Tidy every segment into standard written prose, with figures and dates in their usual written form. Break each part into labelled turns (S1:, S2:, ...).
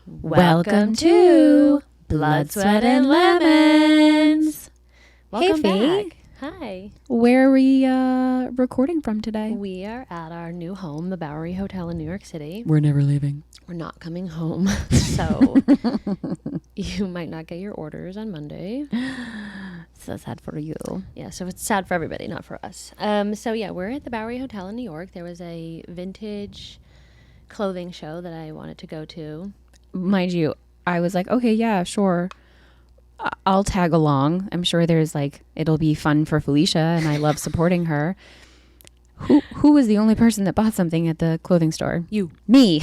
S1: Welcome to Blood, Sweat, and Lemons.
S2: Welcome
S1: Hey,
S2: back. Hi.
S1: Where are we recording from today?
S2: We are at our new home, the Bowery Hotel in New York City.
S1: We're never leaving.
S2: We're not coming home, so you might not get your orders on Monday.
S1: So sad for you.
S2: Yeah, so it's sad for everybody, not for us. So yeah, we're at the Bowery Hotel in New York. There was a vintage clothing show that I wanted to go to.
S1: Mind you, I was like, okay, yeah, sure. I'll tag along. I'm sure it'll be fun for Felicia, and I love supporting her. Who was the only person that bought something at the clothing store?
S2: You.
S1: Me.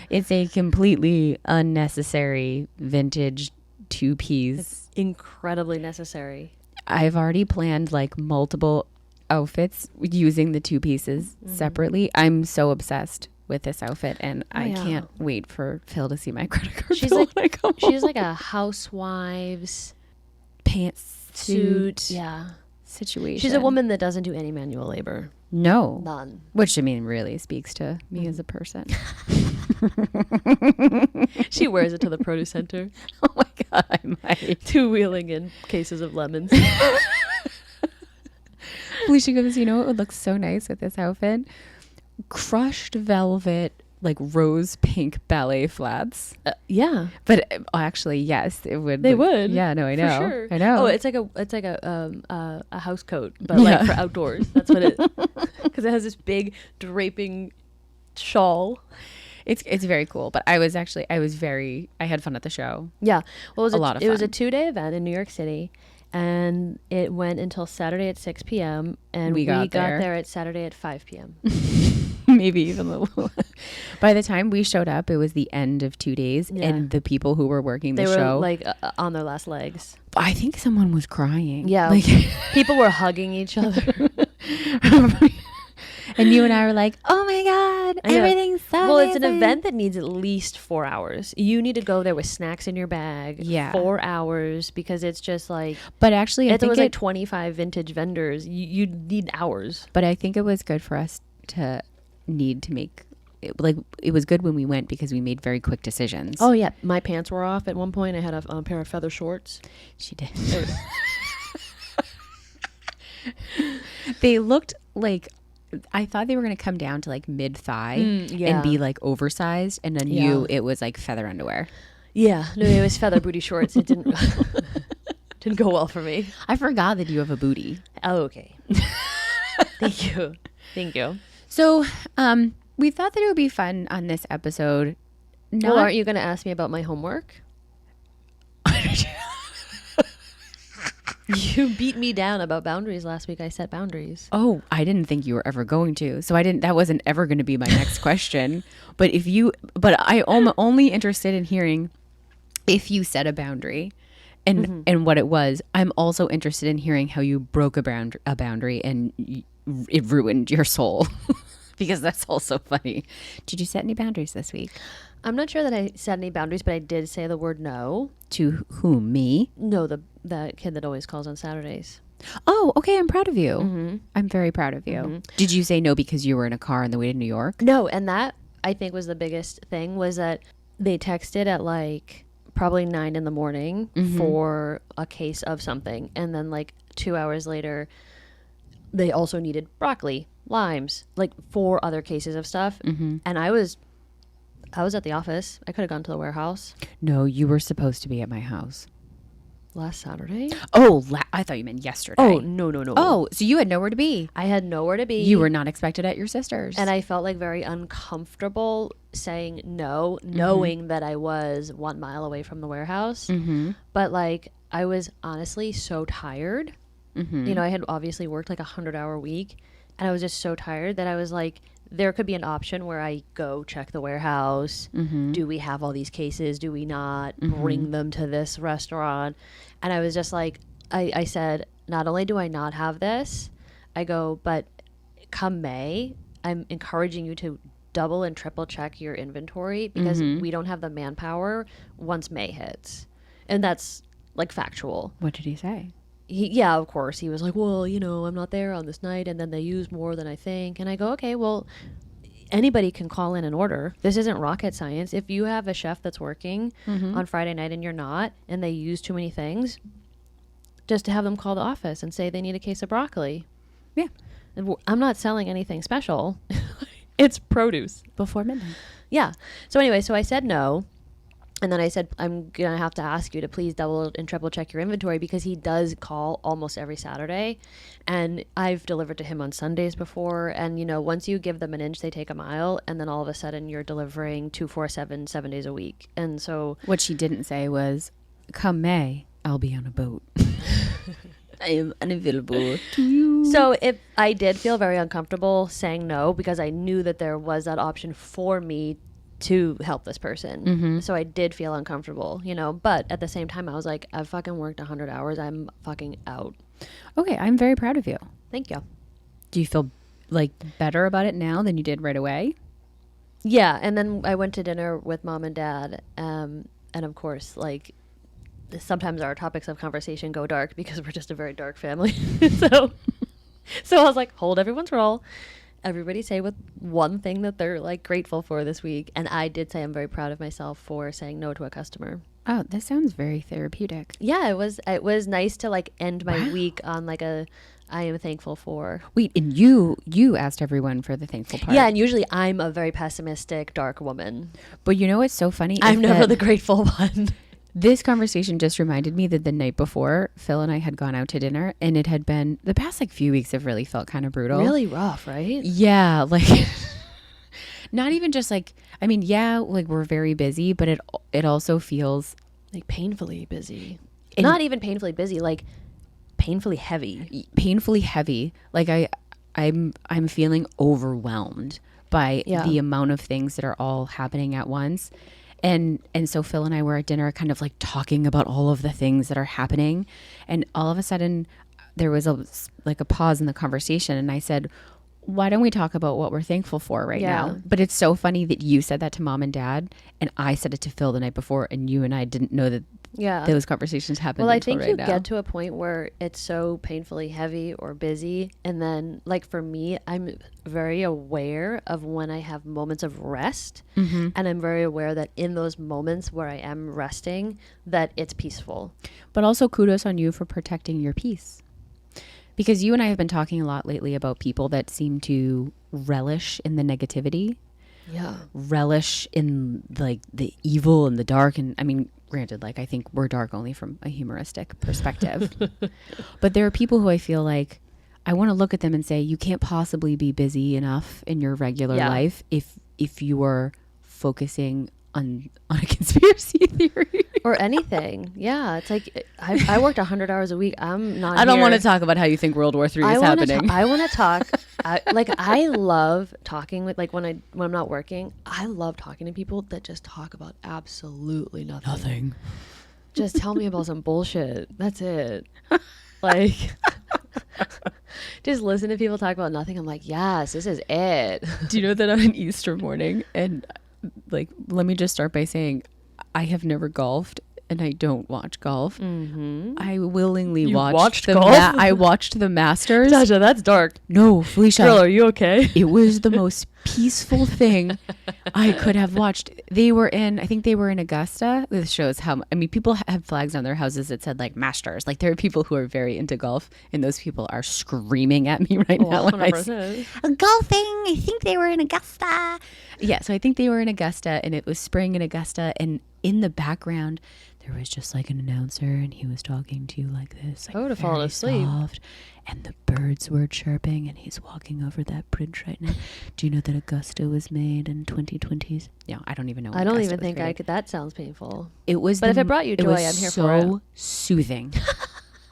S1: It's a completely unnecessary vintage two-piece.
S2: It's incredibly necessary.
S1: I've already planned like multiple outfits using the two pieces separately. I'm so obsessed with this outfit, and I can't wait for Phil to see my credit card bill when I come home.
S2: She's like a housewife's
S1: pantsuit situation.
S2: She's a woman that doesn't do any manual labor.
S1: No.
S2: None.
S1: Which, I mean, really speaks to me as a person.
S2: She wears it to the produce center.
S1: Oh my God, I might.
S2: Two-wheeling in cases of lemons.
S1: Felicia goes, you know what would look so nice with this outfit? Crushed velvet, like rose pink ballet flats.
S2: Yeah.
S1: But actually, yes, it would.
S2: They would.
S1: Yeah, no, I know.
S2: For sure.
S1: I know.
S2: Oh, it's like a house coat, but like for outdoors. That's what it, because it has this big draping shawl.
S1: It's very cool, but I had fun at the show.
S2: Yeah. Well,
S1: a lot of fun.
S2: It was a 2-day event in New York City, and it went until Saturday at 6 p.m. and we got there at Saturday at 5 p.m.
S1: Maybe even a little. By the time we showed up, it was the end of 2 days, and the people who were working the show,
S2: they were like on their last legs.
S1: I think someone was crying.
S2: Yeah,
S1: like
S2: people were hugging each other.
S1: And you and I were like, oh my God, everything's so
S2: well,
S1: amazing.
S2: It's an event that needs at least 4 hours. You need to go there with snacks in your bag.
S1: Yeah.
S2: 4 hours, because it's just like.
S1: But actually, I think
S2: it was like 25 vintage vendors. You need hours.
S1: But I think it was good for us to need to make. It was good when we went because we made very quick decisions.
S2: Oh, yeah. My pants were off at one point. I had a pair of feather shorts.
S1: She did. They looked like. I thought they were going to come down to like mid thigh and be like oversized, and then it was like feather underwear.
S2: Yeah, no, it was feather booty shorts. It didn't go well for me.
S1: I forgot that you have a booty.
S2: Oh, okay. Thank you.
S1: So, we thought that it would be fun on this episode.
S2: Well, aren't you going to ask me about my homework? You beat me down about boundaries last week. I set boundaries.
S1: Oh, I didn't think you were ever going to. So that wasn't ever going to be my next question. But I'm only interested in hearing if you set a boundary and what it was. I'm also interested in hearing how you broke a boundary and it ruined your soul. Because that's also funny. Did you set any boundaries this week?
S2: I'm not sure that I set any boundaries, but I did say the word no.
S1: To whom? Me?
S2: No, the kid that always calls on Saturdays.
S1: Oh, okay. I'm proud of you.
S2: Mm-hmm.
S1: I'm very proud of you. Did you say no because you were in a car on the way to New York?
S2: No, and that I think was the biggest thing, was that they texted at like probably 9 a.m. for a case of something. And then like 2 hours later, they also needed broccoli, limes, like 4 other cases of stuff. And I was at the office. I could have gone to the warehouse.
S1: No, you were supposed to be at my house.
S2: Last Saturday?
S1: Oh, I thought you meant yesterday.
S2: Oh, no.
S1: Oh, so you had nowhere to be.
S2: I had nowhere to be.
S1: You were not expected at your sister's.
S2: And I felt like very uncomfortable saying no, knowing that I was 1 mile away from the warehouse. But like, I was honestly so tired. You know, I had obviously worked like 100-hour week, and I was just so tired that I was like, there could be an option where I go check the warehouse. Do we have all these cases? Do we not? Bring them to this restaurant. And I was just like, I said, not only do I not have this, I go, but come May, I'm encouraging you to double and triple check your inventory, because we don't have the manpower once May hits. And that's like factual.
S1: What did he say?
S2: Yeah, of course. He was like, well, you know, I'm not there on this night, and then they use more than I think. And I go, okay, well, anybody can call in an order. This isn't rocket science. If you have a chef that's working on Friday night and you're not, and they use too many things, just to have them call the office and say they need a case of broccoli.
S1: Yeah.
S2: And I'm not selling anything special. It's produce.
S1: Before midnight.
S2: Yeah. So anyway, so I said no. And then I said, I'm going to have to ask you to please double and triple check your inventory, because he does call almost every Saturday. And I've delivered to him on Sundays before. And, you know, once you give them an inch, they take a mile. And then all of a sudden you're delivering 2-4-7, 7 days a week. And so
S1: what she didn't say was, come May, I'll be on a boat. I am unavailable to you.
S2: So if I did feel very uncomfortable saying no, because I knew that there was that option for me to help this person. So I did feel uncomfortable, you know, but at the same time I was like, I've fucking worked 100 hours. I'm fucking out.
S1: Okay. I'm very proud of you.
S2: Thank you.
S1: Do you feel like better about it now than you did right away?
S2: Yeah. And then I went to dinner with mom and dad. And of course, like, sometimes our topics of conversation go dark because we're just a very dark family. so I was like, hold everyone's roll. Everybody say with one thing that they're like grateful for this week. And I did say I'm very proud of myself for saying no to a customer.
S1: Oh, this sounds very therapeutic.
S2: Yeah, it was nice to like end my week on like a I am thankful for.
S1: Wait, and you asked everyone for the thankful part.
S2: Yeah, and usually I'm a very pessimistic, dark woman.
S1: But you know what's so funny?
S2: I'm never the grateful one.
S1: This conversation just reminded me that the night before, Phil and I had gone out to dinner, and it had been, the past like few weeks have really felt kind of brutal.
S2: Really rough, right?
S1: Yeah, like not even just like, I mean, yeah, like we're very busy, but it also feels
S2: like painfully busy. Not even painfully busy, like painfully heavy.
S1: Painfully heavy. Like I'm feeling overwhelmed by the amount of things that are all happening at once. And so Phil and I were at dinner kind of like talking about all of the things that are happening. And all of a sudden there was a pause in the conversation. And I said, why don't we talk about what we're thankful for right now? But it's so funny that you said that to mom and dad. And I said it to Phil the night before. And you and I didn't know that those conversations happened.
S2: Well, I think you get to a point where it's so painfully heavy or busy. And then like for me, I'm very aware of when I have moments of rest. And I'm very aware that in those moments where I am resting, that it's peaceful.
S1: But also kudos on you for protecting your peace. Because you and I have been talking a lot lately about people that seem to relish in the negativity.
S2: Yeah.
S1: Relish in like the evil and the dark. And I mean, granted, like I think we're dark only from a humoristic perspective. But there are people who I feel like I want to look at them and say, you can't possibly be busy enough in your regular life if you are focusing on a conspiracy theory
S2: or anything. Yeah, it's like I worked 100 hours a week. I'm not.
S1: I don't want to talk about how you think World War III is happening.
S2: I want to talk. I love talking with like when I'm not working. I love talking to people that just talk about absolutely nothing. Just tell me about some bullshit. That's it. Like. Just listen to people talk about nothing. I'm like, yes, this is it.
S1: Do you know that on an Easter morning, and like, let me just start by saying I have never golfed and I don't watch golf. I willingly watched golf. I watched the Masters.
S2: Natasha, that's dark.
S1: No, Felicia.
S2: Girl, are you okay?
S1: It was the most peaceful thing I could have watched. I think they were in Augusta. This shows how, I mean, people have flags on their houses that said like Masters. Like there are people who are very into golf, and those people are screaming at me right now. When I say, golfing, I think they were in Augusta. Yeah, so I think they were in Augusta, and it was spring in Augusta, and in the background there was just like an announcer, and he was talking to you like this. Like,
S2: I would have fallen asleep.
S1: Soft, and the birds were chirping, and he's walking over that bridge right now. Do you know that Augusta was made in 2020s? No, I don't even know.
S2: I don't even think I could. That sounds painful.
S1: It was,
S2: but if it brought you joy, I'm here for it.
S1: So soothing.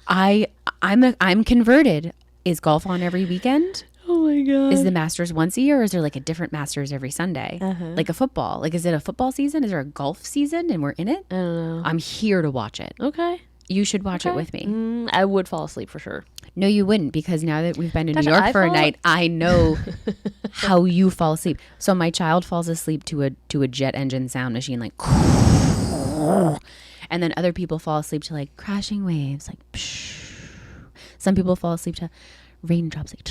S1: I'm converted. Is golf on every weekend?
S2: Oh my God.
S1: Is the Masters once a year, or is there like a different Masters every Sunday? Like a football? Like, is it a football season? Is there a golf season and we're in it?
S2: I don't know.
S1: I'm here to watch it.
S2: Okay.
S1: You should watch it with me.
S2: I would fall asleep for sure.
S1: No, you wouldn't, because now that we've been to New York for a night, I know how you fall asleep. So my child falls asleep to a jet engine sound machine, like, and then other people fall asleep to like crashing waves, like, some people fall asleep to raindrops, like,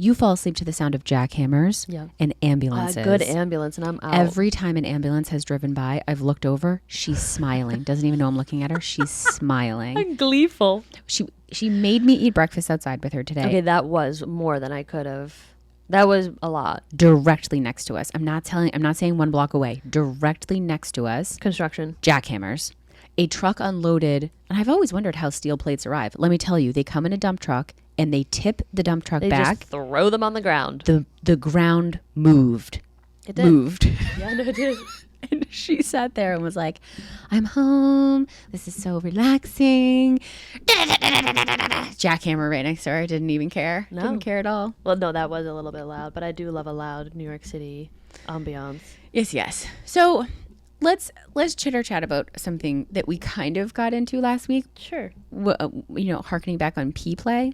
S1: You fall asleep to the sound of jackhammers
S2: Yeah.
S1: and ambulances.
S2: A good ambulance, and I'm out.
S1: Every time an ambulance has driven by, I've looked over. She's smiling. Doesn't even know I'm looking at her. She's smiling.
S2: I'm gleeful.
S1: She made me eat breakfast outside with her today.
S2: Okay, that was more than I could have. That was a lot.
S1: Directly next to us. I'm not saying 1 block away. Directly next to us.
S2: Construction.
S1: Jackhammers. A truck unloaded, and I've always wondered how steel plates arrive. Let me tell you, they come in a dump truck and they tip the dump truck
S2: They
S1: back.
S2: just throw them on the ground.
S1: The ground moved.
S2: It did.
S1: Moved.
S2: Yeah, no, it did.
S1: And she sat there and was like, I'm home. This is so relaxing. Jackhammer right next to her. Didn't even care.
S2: No.
S1: Didn't care at all.
S2: Well, no, that was a little bit loud, but I do love a loud New York City ambiance.
S1: Yes. So let's chitter chat about something that we kind of got into last week.
S2: Sure.
S1: Harkening back on P play.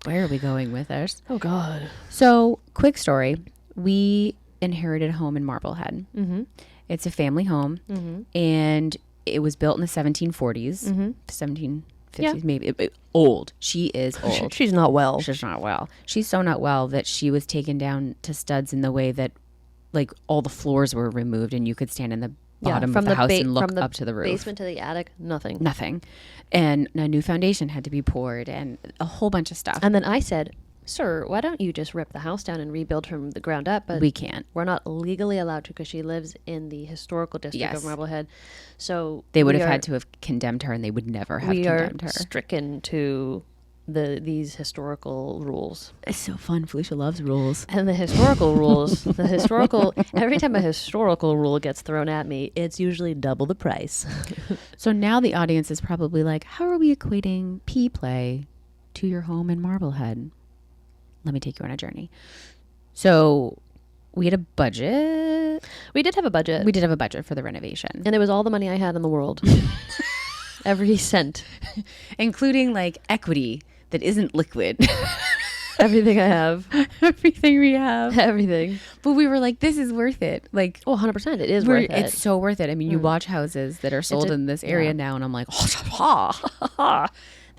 S1: Where are we going with this?
S2: Oh, God.
S1: So, quick story. We inherited a home in Marblehead.
S2: Mm-hmm.
S1: It's a family home, and it was built in the 1740s, 1750s, maybe. Old. She is old.
S2: She's not well.
S1: She's not well. She's so not well that she was taken down to studs in the way that, like, all the floors were removed, and you could stand in the bottom of the house and look up to the roof.
S2: Basement to the attic, nothing.
S1: Nothing. And a new foundation had to be poured, and a whole bunch of stuff.
S2: And then I said, sir, why don't you just rip the house down and rebuild from the ground up? But
S1: we can't.
S2: We're not legally allowed to because she lives in the historical district of Marblehead. So
S1: they would have had to have condemned her, and they would never have condemned her.
S2: We are stricken to these historical rules.
S1: It's so fun. Felicia loves rules.
S2: And the historical rules, every time a historical rule gets thrown at me, it's usually double the price.
S1: So now the audience is probably like, how are we equating P play to your home in Marblehead? Let me take you on a journey. So we had a budget.
S2: We did have a budget.
S1: We did have a budget for the renovation.
S2: And it was all the money I had in the world. Every cent.
S1: Including like equity that isn't liquid.
S2: Everything I have.
S1: Everything we have.
S2: Everything.
S1: But we were like, this is worth it. Like,
S2: oh, 100%. It is worth it.
S1: It's so worth it. I mean, you watch houses that are sold in this area now, and I'm like, that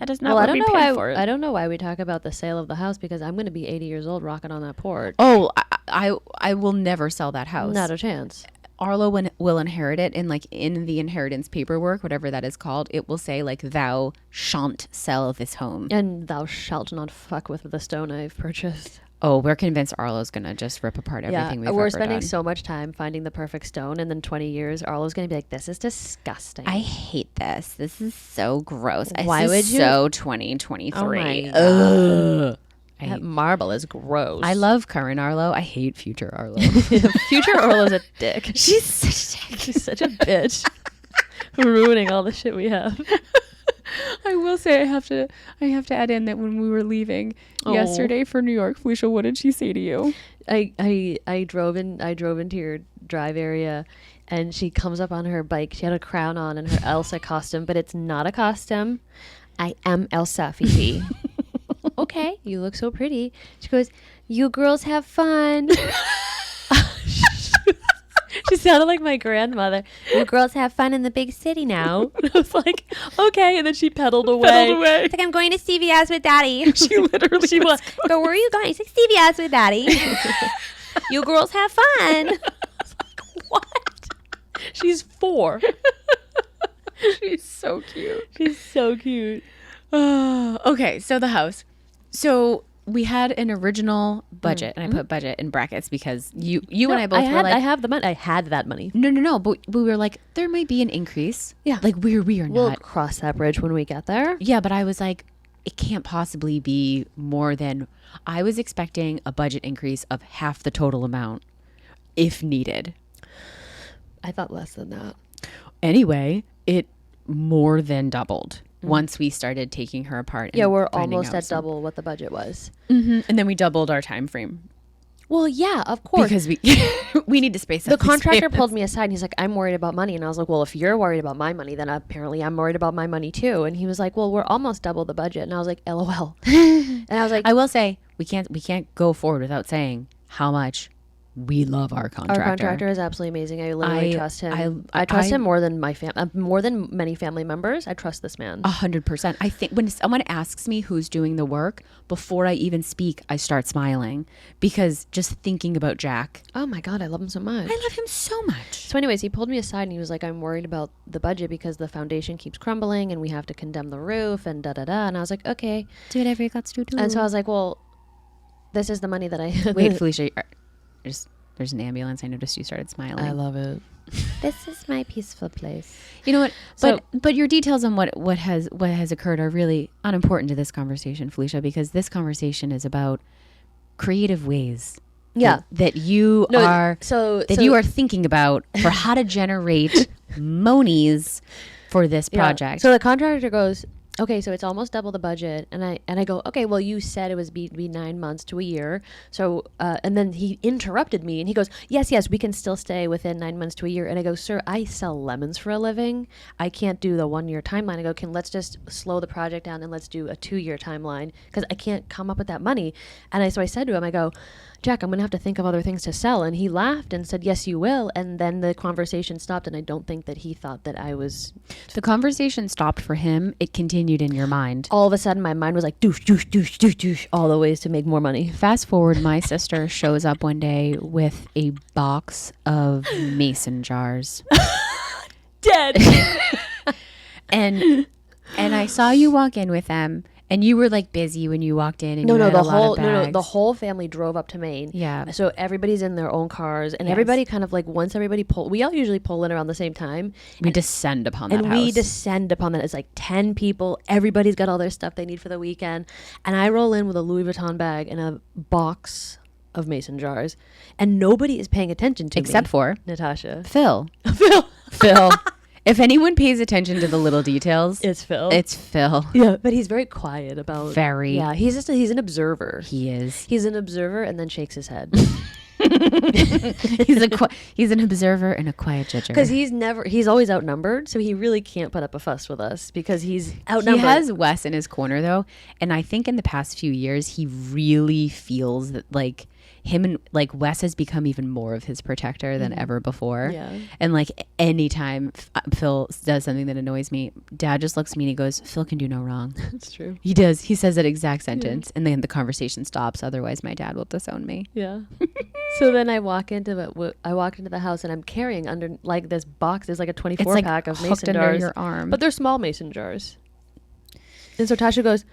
S1: does not
S2: I don't know why we talk about the sale of the house, because I'm going to be 80 years old rocking on that porch.
S1: Oh, I will never sell that house.
S2: Not a chance.
S1: Arlo will inherit it, and like in the inheritance paperwork, whatever that is called, it will say like, thou shan't sell this home.
S2: And thou shalt not fuck with the stone I've purchased.
S1: Oh, we're convinced Arlo's going to just rip apart everything we've ever done.
S2: We're spending so much time finding the perfect stone, and then 20 years, Arlo's going to be like, this is disgusting.
S1: I hate this. This is so gross.
S2: Why would you?
S1: So 2023.
S2: Oh my God.
S1: Ugh.
S2: That marble is gross.
S1: I love current Arlo. I hate future Arlo.
S2: Future Arlo's a dick.
S1: She's such a dick.
S2: She's such a bitch. Ruining all the shit we have.
S1: I will say I have to add in that when we were leaving yesterday for New York, Felicia, what did she say to you?
S2: I drove into your drive area, and she comes up on her bike. She had a crown on and her Elsa costume, but it's not a costume. I am Elsa, Fifi. Okay, you look so pretty. She goes, you girls have fun. She sounded like my grandmother. You girls have fun in the big city now. I was like, okay. And then she pedaled away. It's like, I'm going to CVS with Daddy.
S1: She literally
S2: she was. Go, where are you going? She's like, CVS with Daddy. You girls have fun. I was like, what? She's 4.
S1: She's so cute.
S2: She's so cute.
S1: Okay, so the house. So we had an original budget, and I put budget in brackets because you and I both were like,
S2: I have the money. I had that money.
S1: No. But we were like, there might be an increase. Yeah, like we are
S2: we'll
S1: not.
S2: Cross that bridge when we get there.
S1: Yeah, but I was like, it can't possibly be more than. I was expecting a budget increase of half the total amount, if needed.
S2: I thought less than that.
S1: Anyway, it more than doubled. Once we started taking her apart.
S2: Yeah, we're almost at double what the budget was.
S1: Mm-hmm. And then we doubled our time frame.
S2: Well, yeah, of course.
S1: Because we need to space
S2: The
S1: out
S2: contractor pulled me aside and he's like, I'm worried about money. And I was like, well, if you're worried about my money, then apparently I'm worried about my money too. And he was like, well, we're almost double the budget. And I was like, LOL. And I was like,
S1: I will say, we can't go forward without saying how much we love our contractor.
S2: Our contractor is absolutely amazing. I literally trust him. I trust him more than more than many family members. I trust this man
S1: 100%. I think when someone asks me who's doing the work, before I even speak, I start smiling because just thinking about Jack.
S2: Oh my God, I love him so much.
S1: I love him so much.
S2: So anyways, he pulled me aside and he was like, I'm worried about the budget because the foundation keeps crumbling and we have to condemn the roof and da-da-da. And I was like, okay.
S1: Do whatever you got to do.
S2: And so I was like, well, this is the money that I...
S1: Wait, Felicia, there's an ambulance. I noticed you started smiling.
S2: I love it. This is my peaceful place.
S1: You know what? But your details on what has occurred are really unimportant to this conversation, Felicia, because this conversation is about creative ways.
S2: Yeah,
S1: that you are thinking about for how to generate monies for this project.
S2: So the contractor goes, okay, so it's almost double the budget. And I go, okay, well, you said it was be 9 months to a year. So, and then he interrupted me and he goes, yes, we can still stay within 9 months to a year. And I go, sir, I sell lemons for a living. I can't do the 1 year timeline. I go, let's just slow the project down and let's do a 2 year timeline because I can't come up with that money. And so I said to him, I go, Jack, I'm going to have to think of other things to sell. And he laughed and said, yes, you will. And then the conversation stopped. And I don't think that he thought that I was...
S1: The conversation stopped for him. It continued in your mind.
S2: All of a sudden, my mind was like, douche, douche, douche, douche, douche, all the ways to make more money.
S1: Fast forward, my sister shows up one day with a box of mason jars.
S2: Dead.
S1: and I saw you walk in with them. And you were like busy when you walked in. And
S2: the whole family drove up to Maine.
S1: Yeah.
S2: So everybody's in their own cars, and everybody kind of like once everybody we all usually pull in around the same time.
S1: We descend upon that house.
S2: And we descend upon that. It's like 10 people. Everybody's got all their stuff they need for the weekend, and I roll in with a Louis Vuitton bag and a box of mason jars, and nobody is paying attention to me
S1: except for
S2: Natasha,
S1: Phil. If anyone pays attention to the little details,
S2: it's Phil.
S1: Yeah,
S2: but he's very quiet about... Yeah, he's an observer.
S1: He is.
S2: He's an observer and then shakes his head.
S1: He's an observer and a quiet judger.
S2: Because he's always outnumbered, so he really can't put up a fuss with us because he's outnumbered.
S1: He has Wes in his corner, though, and I think in the past few years, he really feels that, like, him and like Wes has become even more of his protector than ever before.
S2: Yeah.
S1: And like anytime Phil does something that annoys me, Dad just looks at me and he goes, Phil can do no wrong.
S2: That's true.
S1: He does. He says that exact sentence. And then the conversation stops. Otherwise my dad will disown me.
S2: Yeah. So then I walked into the house and I'm carrying under like this box. There's like a 24 pack of mason jars.
S1: Under your arm.
S2: But they're small mason jars. And so Tasha goes,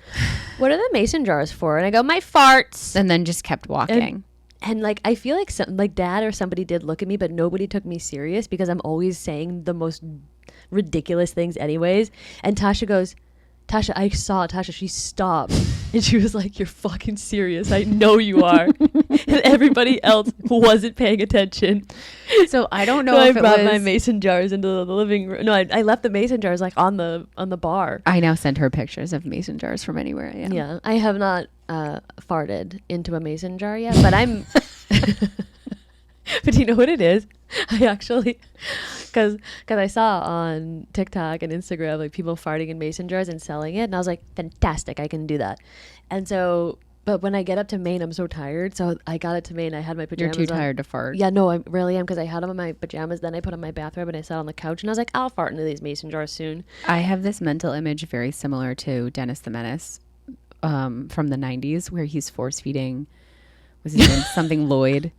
S2: what are the mason jars for? And I go, my farts.
S1: And then just kept walking.
S2: And like, I feel like Dad or somebody did look at me, but nobody took me serious because I'm always saying the most ridiculous things anyways. And Tasha goes, I saw Tasha, she stopped. And she was like, you're fucking serious. I know you are. And everybody else wasn't paying attention.
S1: So I don't know
S2: so
S1: if
S2: I brought my mason jars into the living room. No, I left the mason jars like on the bar.
S1: I now send her pictures of mason jars from anywhere I am.
S2: Yeah. I have not farted into a mason jar yet, but I'm... But you know what it is? I actually, because I saw on TikTok and Instagram like people farting in mason jars and selling it, and I was like, fantastic, I can do that. And so, but when I get up to Maine, I'm so tired. So I got it to Maine. I had my pajamas.
S1: You're too tired to fart.
S2: Yeah, no, I really am because I had them in my pajamas. Then I put on my bathrobe and I sat on the couch and I was like, I'll fart into these mason jars soon.
S1: I have this mental image very similar to Dennis the Menace from the 90s where he's force feeding, was his name something Lloyd?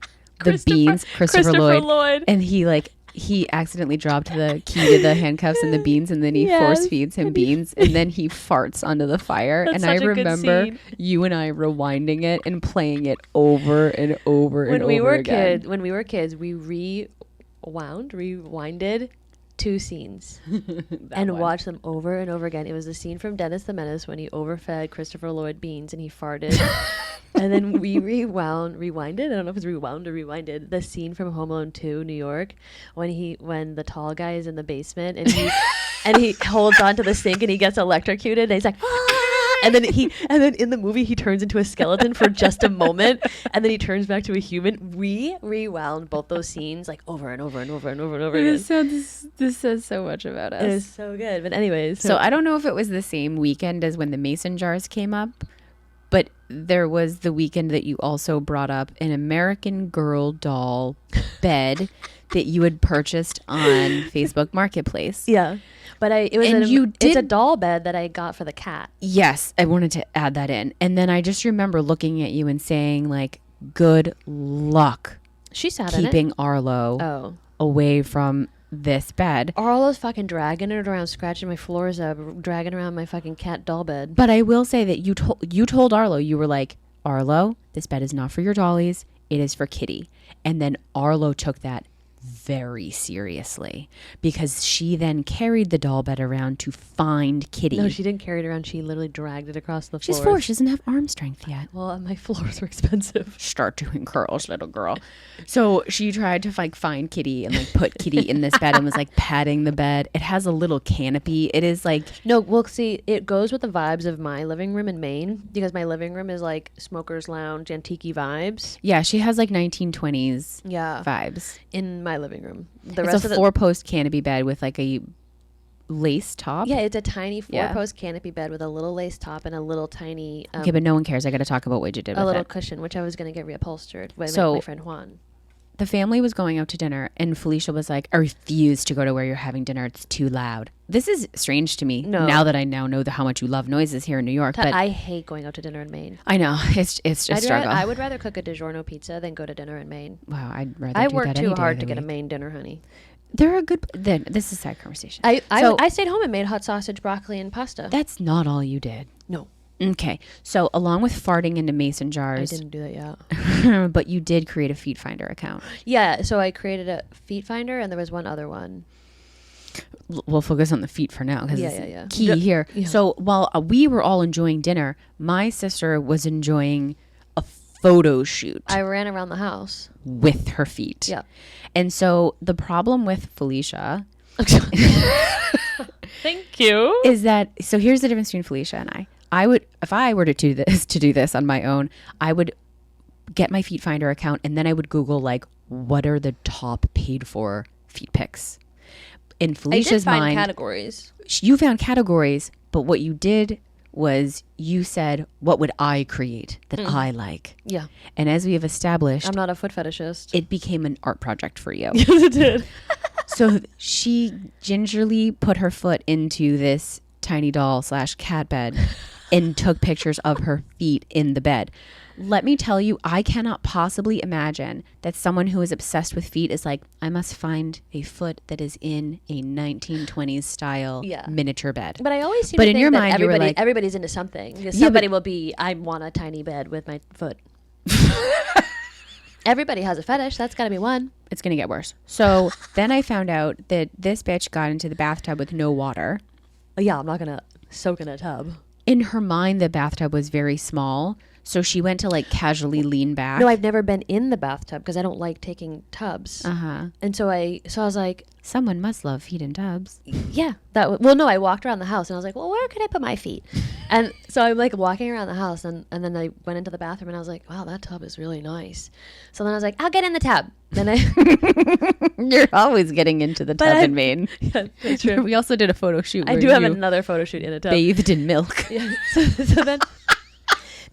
S1: The beans, Christopher Lloyd, and he accidentally dropped the key to the handcuffs and the beans, and then he force feeds him beans, and then he farts onto the fire.
S2: That's
S1: and I remember you and I rewinding it and playing it over and over and over again.
S2: When we were kids, we rewinded 2 scenes and watched them over and over again. It was the scene from Dennis the Menace when he overfed Christopher Lloyd beans and he farted. And then we rewinded. I don't know if it's rewound or rewinded. The scene from Home Alone 2, New York, when the tall guy is in the basement and he holds onto the sink and he gets electrocuted and he's like, ah! and then in the movie he turns into a skeleton for just a moment and then he turns back to a human. We rewound both those scenes like over and over and over and over and over again.
S1: This says so much about us.
S2: It is so good. But anyways,
S1: so I don't know if it was the same weekend as when the mason jars came up. But there was the weekend that you also brought up an American Girl doll bed that you had purchased on Facebook Marketplace.
S2: Yeah. But it's a doll bed that I got for the cat.
S1: Yes, I wanted to add that in. And then I just remember looking at you and saying, like, good luck
S2: She sat in it.
S1: keeping Arlo away from this bed.
S2: Arlo's fucking dragging it around, scratching my floors up, dragging around my fucking cat doll bed.
S1: But I will say that you told Arlo, you were like, Arlo, this bed is not for your dollies. It is for Kitty. And then Arlo took that very seriously because she then carried the doll bed around to find Kitty.
S2: No, she didn't carry it around. She literally dragged it across the floor.
S1: She's 4. She doesn't have arm strength yet.
S2: Well, my floors are expensive.
S1: Start doing curls, little girl. So she tried to like find Kitty and like put Kitty in this bed and was like patting the bed. It has a little canopy. It is like...
S2: No, well, see, it goes with the vibes of my living room in Maine because my living room is like smoker's lounge, antique vibes.
S1: Yeah, she has like 1920s
S2: Yeah.
S1: vibes.
S2: In my living room.
S1: It's a 4-post canopy bed with like a lace top.
S2: Yeah, it's a tiny 4-post canopy bed with a little lace top and a little tiny...
S1: okay, but no one cares. I got to talk about what you did with it.
S2: A little cushion, which I was going to get reupholstered by my friend Juan.
S1: The family was going out to dinner and Felicia was like, I refuse to go to where you're having dinner. It's too loud. This is strange to me now that I now know how much you love noises here in New York. But
S2: I hate going out to dinner in Maine.
S1: I know. It's just a struggle.
S2: I would rather cook a DiGiorno pizza than go to dinner in Maine.
S1: Wow, I'd rather
S2: I
S1: do
S2: work
S1: that
S2: too
S1: any day
S2: hard
S1: of
S2: to
S1: the
S2: get a
S1: week.
S2: Maine dinner, honey.
S1: They're a good... This is a side conversation.
S2: I stayed home and made hot sausage, broccoli, and pasta.
S1: That's not all you did.
S2: No.
S1: Okay. So along with farting into mason jars...
S2: I didn't do that yet.
S1: but you did create a Feet Finder account.
S2: Yeah, so I created a Feet Finder and there was one other one.
S1: We'll focus on the feet for now because it's
S2: yeah.
S1: key here.
S2: Yeah.
S1: So while we were all enjoying dinner, my sister was enjoying a photo shoot.
S2: I ran around the house.
S1: With her feet.
S2: Yeah.
S1: And so the problem with Felicia...
S2: Thank you.
S1: Is that... So here's the difference between Felicia and I. I would... If I were to do this on my own, I would get my Feet Finder account and then I would Google, like, what are the top paid for feet pics? In Felicia's mind...
S2: I did find categories.
S1: You found categories, but what you did was you said, what would I create that I like?
S2: Yeah.
S1: And as we have established...
S2: I'm not a foot fetishist.
S1: It became an art project for you.
S2: Yes, it did.
S1: So she gingerly put her foot into this tiny doll / cat bed and took pictures of her feet in the bed. Let me tell you, I cannot possibly imagine that someone who is obsessed with feet is like, I must find a foot that is in a 1920s style miniature bed.
S2: But I always seem
S1: but
S2: to
S1: in
S2: think
S1: your
S2: that
S1: mind, you were like,
S2: everybody's into something. Because somebody will be, I want a tiny bed with my foot. Everybody has a fetish. That's got to be one.
S1: It's going to get worse. So then I found out that this bitch got into the bathtub with no water.
S2: Yeah, I'm not going to soak in a tub.
S1: In her mind, the bathtub was very small. So she went to like casually lean back.
S2: No, I've never been in the bathtub because I don't like taking tubs. And so I was like,
S1: someone must love feet in tubs.
S2: Yeah. Well, no, I walked around the house and I was like, well, where could I put my feet? And so I'm like walking around the house and then I went into the bathroom and I was like, wow, that tub is really nice. So then I was like, I'll get in the tub. Then
S1: You're always getting into the tub in Maine.
S2: Yeah, that's true.
S1: We also did a photo shoot.
S2: I do have another photo shoot in a tub.
S1: Bathed in milk.
S2: Yeah. So then...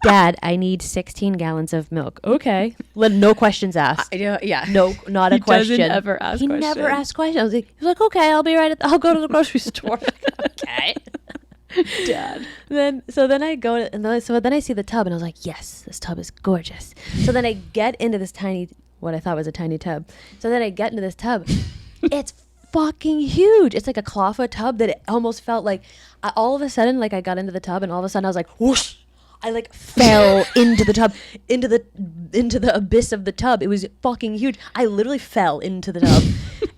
S2: Dad, I need 16 gallons of milk. Okay. No questions asked.
S1: Yeah.
S2: No, not a question.
S1: He doesn't ever ask questions.
S2: He never asked questions. He was like, okay, I'll be right I'll go to the grocery store. Okay. Dad. So then I go to, then I see the tub and I was like, yes, this tub is gorgeous. So then I get into this what I thought was a tiny tub. So then I get into this tub. It's fucking huge. It's like a clawfoot tub that it almost felt like, all of a sudden, like I got into the tub and all of a sudden I was like, whoosh. I like fell into the tub, into the abyss of the tub. It was fucking huge. I literally fell into the tub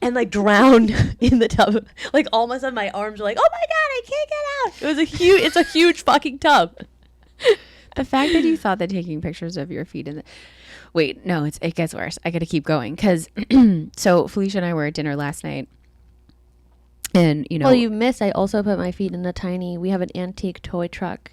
S2: and like drowned in the tub. Like all of a sudden my arms were like, oh my God, I can't get out. It's a huge fucking tub.
S1: The fact that you thought that taking pictures of your feet wait, no, it gets worse. I got to keep going. Cause so Felicia and I were at dinner last night and
S2: well, you missed. I also put my feet in we have an antique toy truck.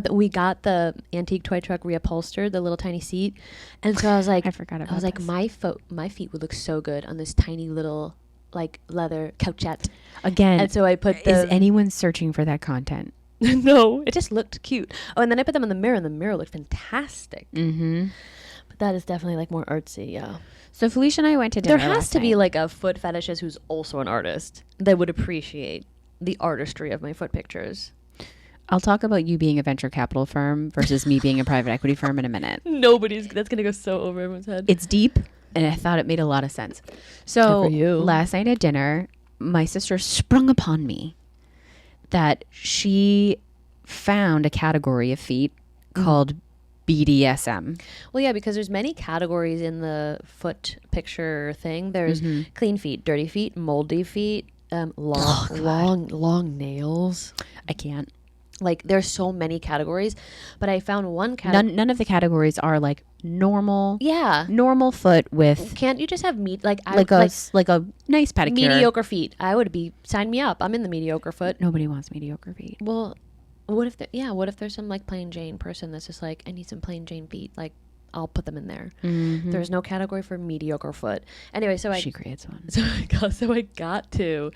S2: We got the antique toy truck reupholstered, the little tiny seat, and so I was like,
S1: I forgot about.
S2: I was like, my feet would look so good on this tiny little like leather couchette
S1: again.
S2: And so I put
S1: is anyone searching for that content?
S2: No, it just looked cute. Oh, and then I put them in the mirror, and the mirror looked fantastic.
S1: Mm-hmm.
S2: But that is definitely like more artsy, yeah.
S1: So Felicia and I went to dinner.
S2: There has
S1: last
S2: to be
S1: night.
S2: like a foot fetishist who's also an artist that would appreciate the artistry of my foot pictures.
S1: I'll talk about you being a venture capital firm versus me being a private equity firm in a minute.
S2: That's gonna go so over everyone's head.
S1: It's deep, and I thought it made a lot of sense. So
S2: Good for you.
S1: last night at dinner, my sister sprung upon me that she found a category of feet called BDSM.
S2: Well, yeah, because there's many categories in the foot picture thing. There's clean feet, dirty feet, moldy feet, long nails.
S1: I can't.
S2: Like, there's so many categories, but I found one category.
S1: None of the categories are like normal.
S2: Yeah.
S1: Normal foot with
S2: Can't you just have like a
S1: nice pedicure.
S2: mediocre feet? I would sign me up. I'm in the mediocre foot.
S1: Nobody wants mediocre feet.
S2: Well, what if there's some like plain Jane person that's just like, I need some plain Jane feet. Like, I'll put them in there.
S1: Mm-hmm.
S2: There's no category for mediocre foot. Anyway, she
S1: creates one.
S2: So I got to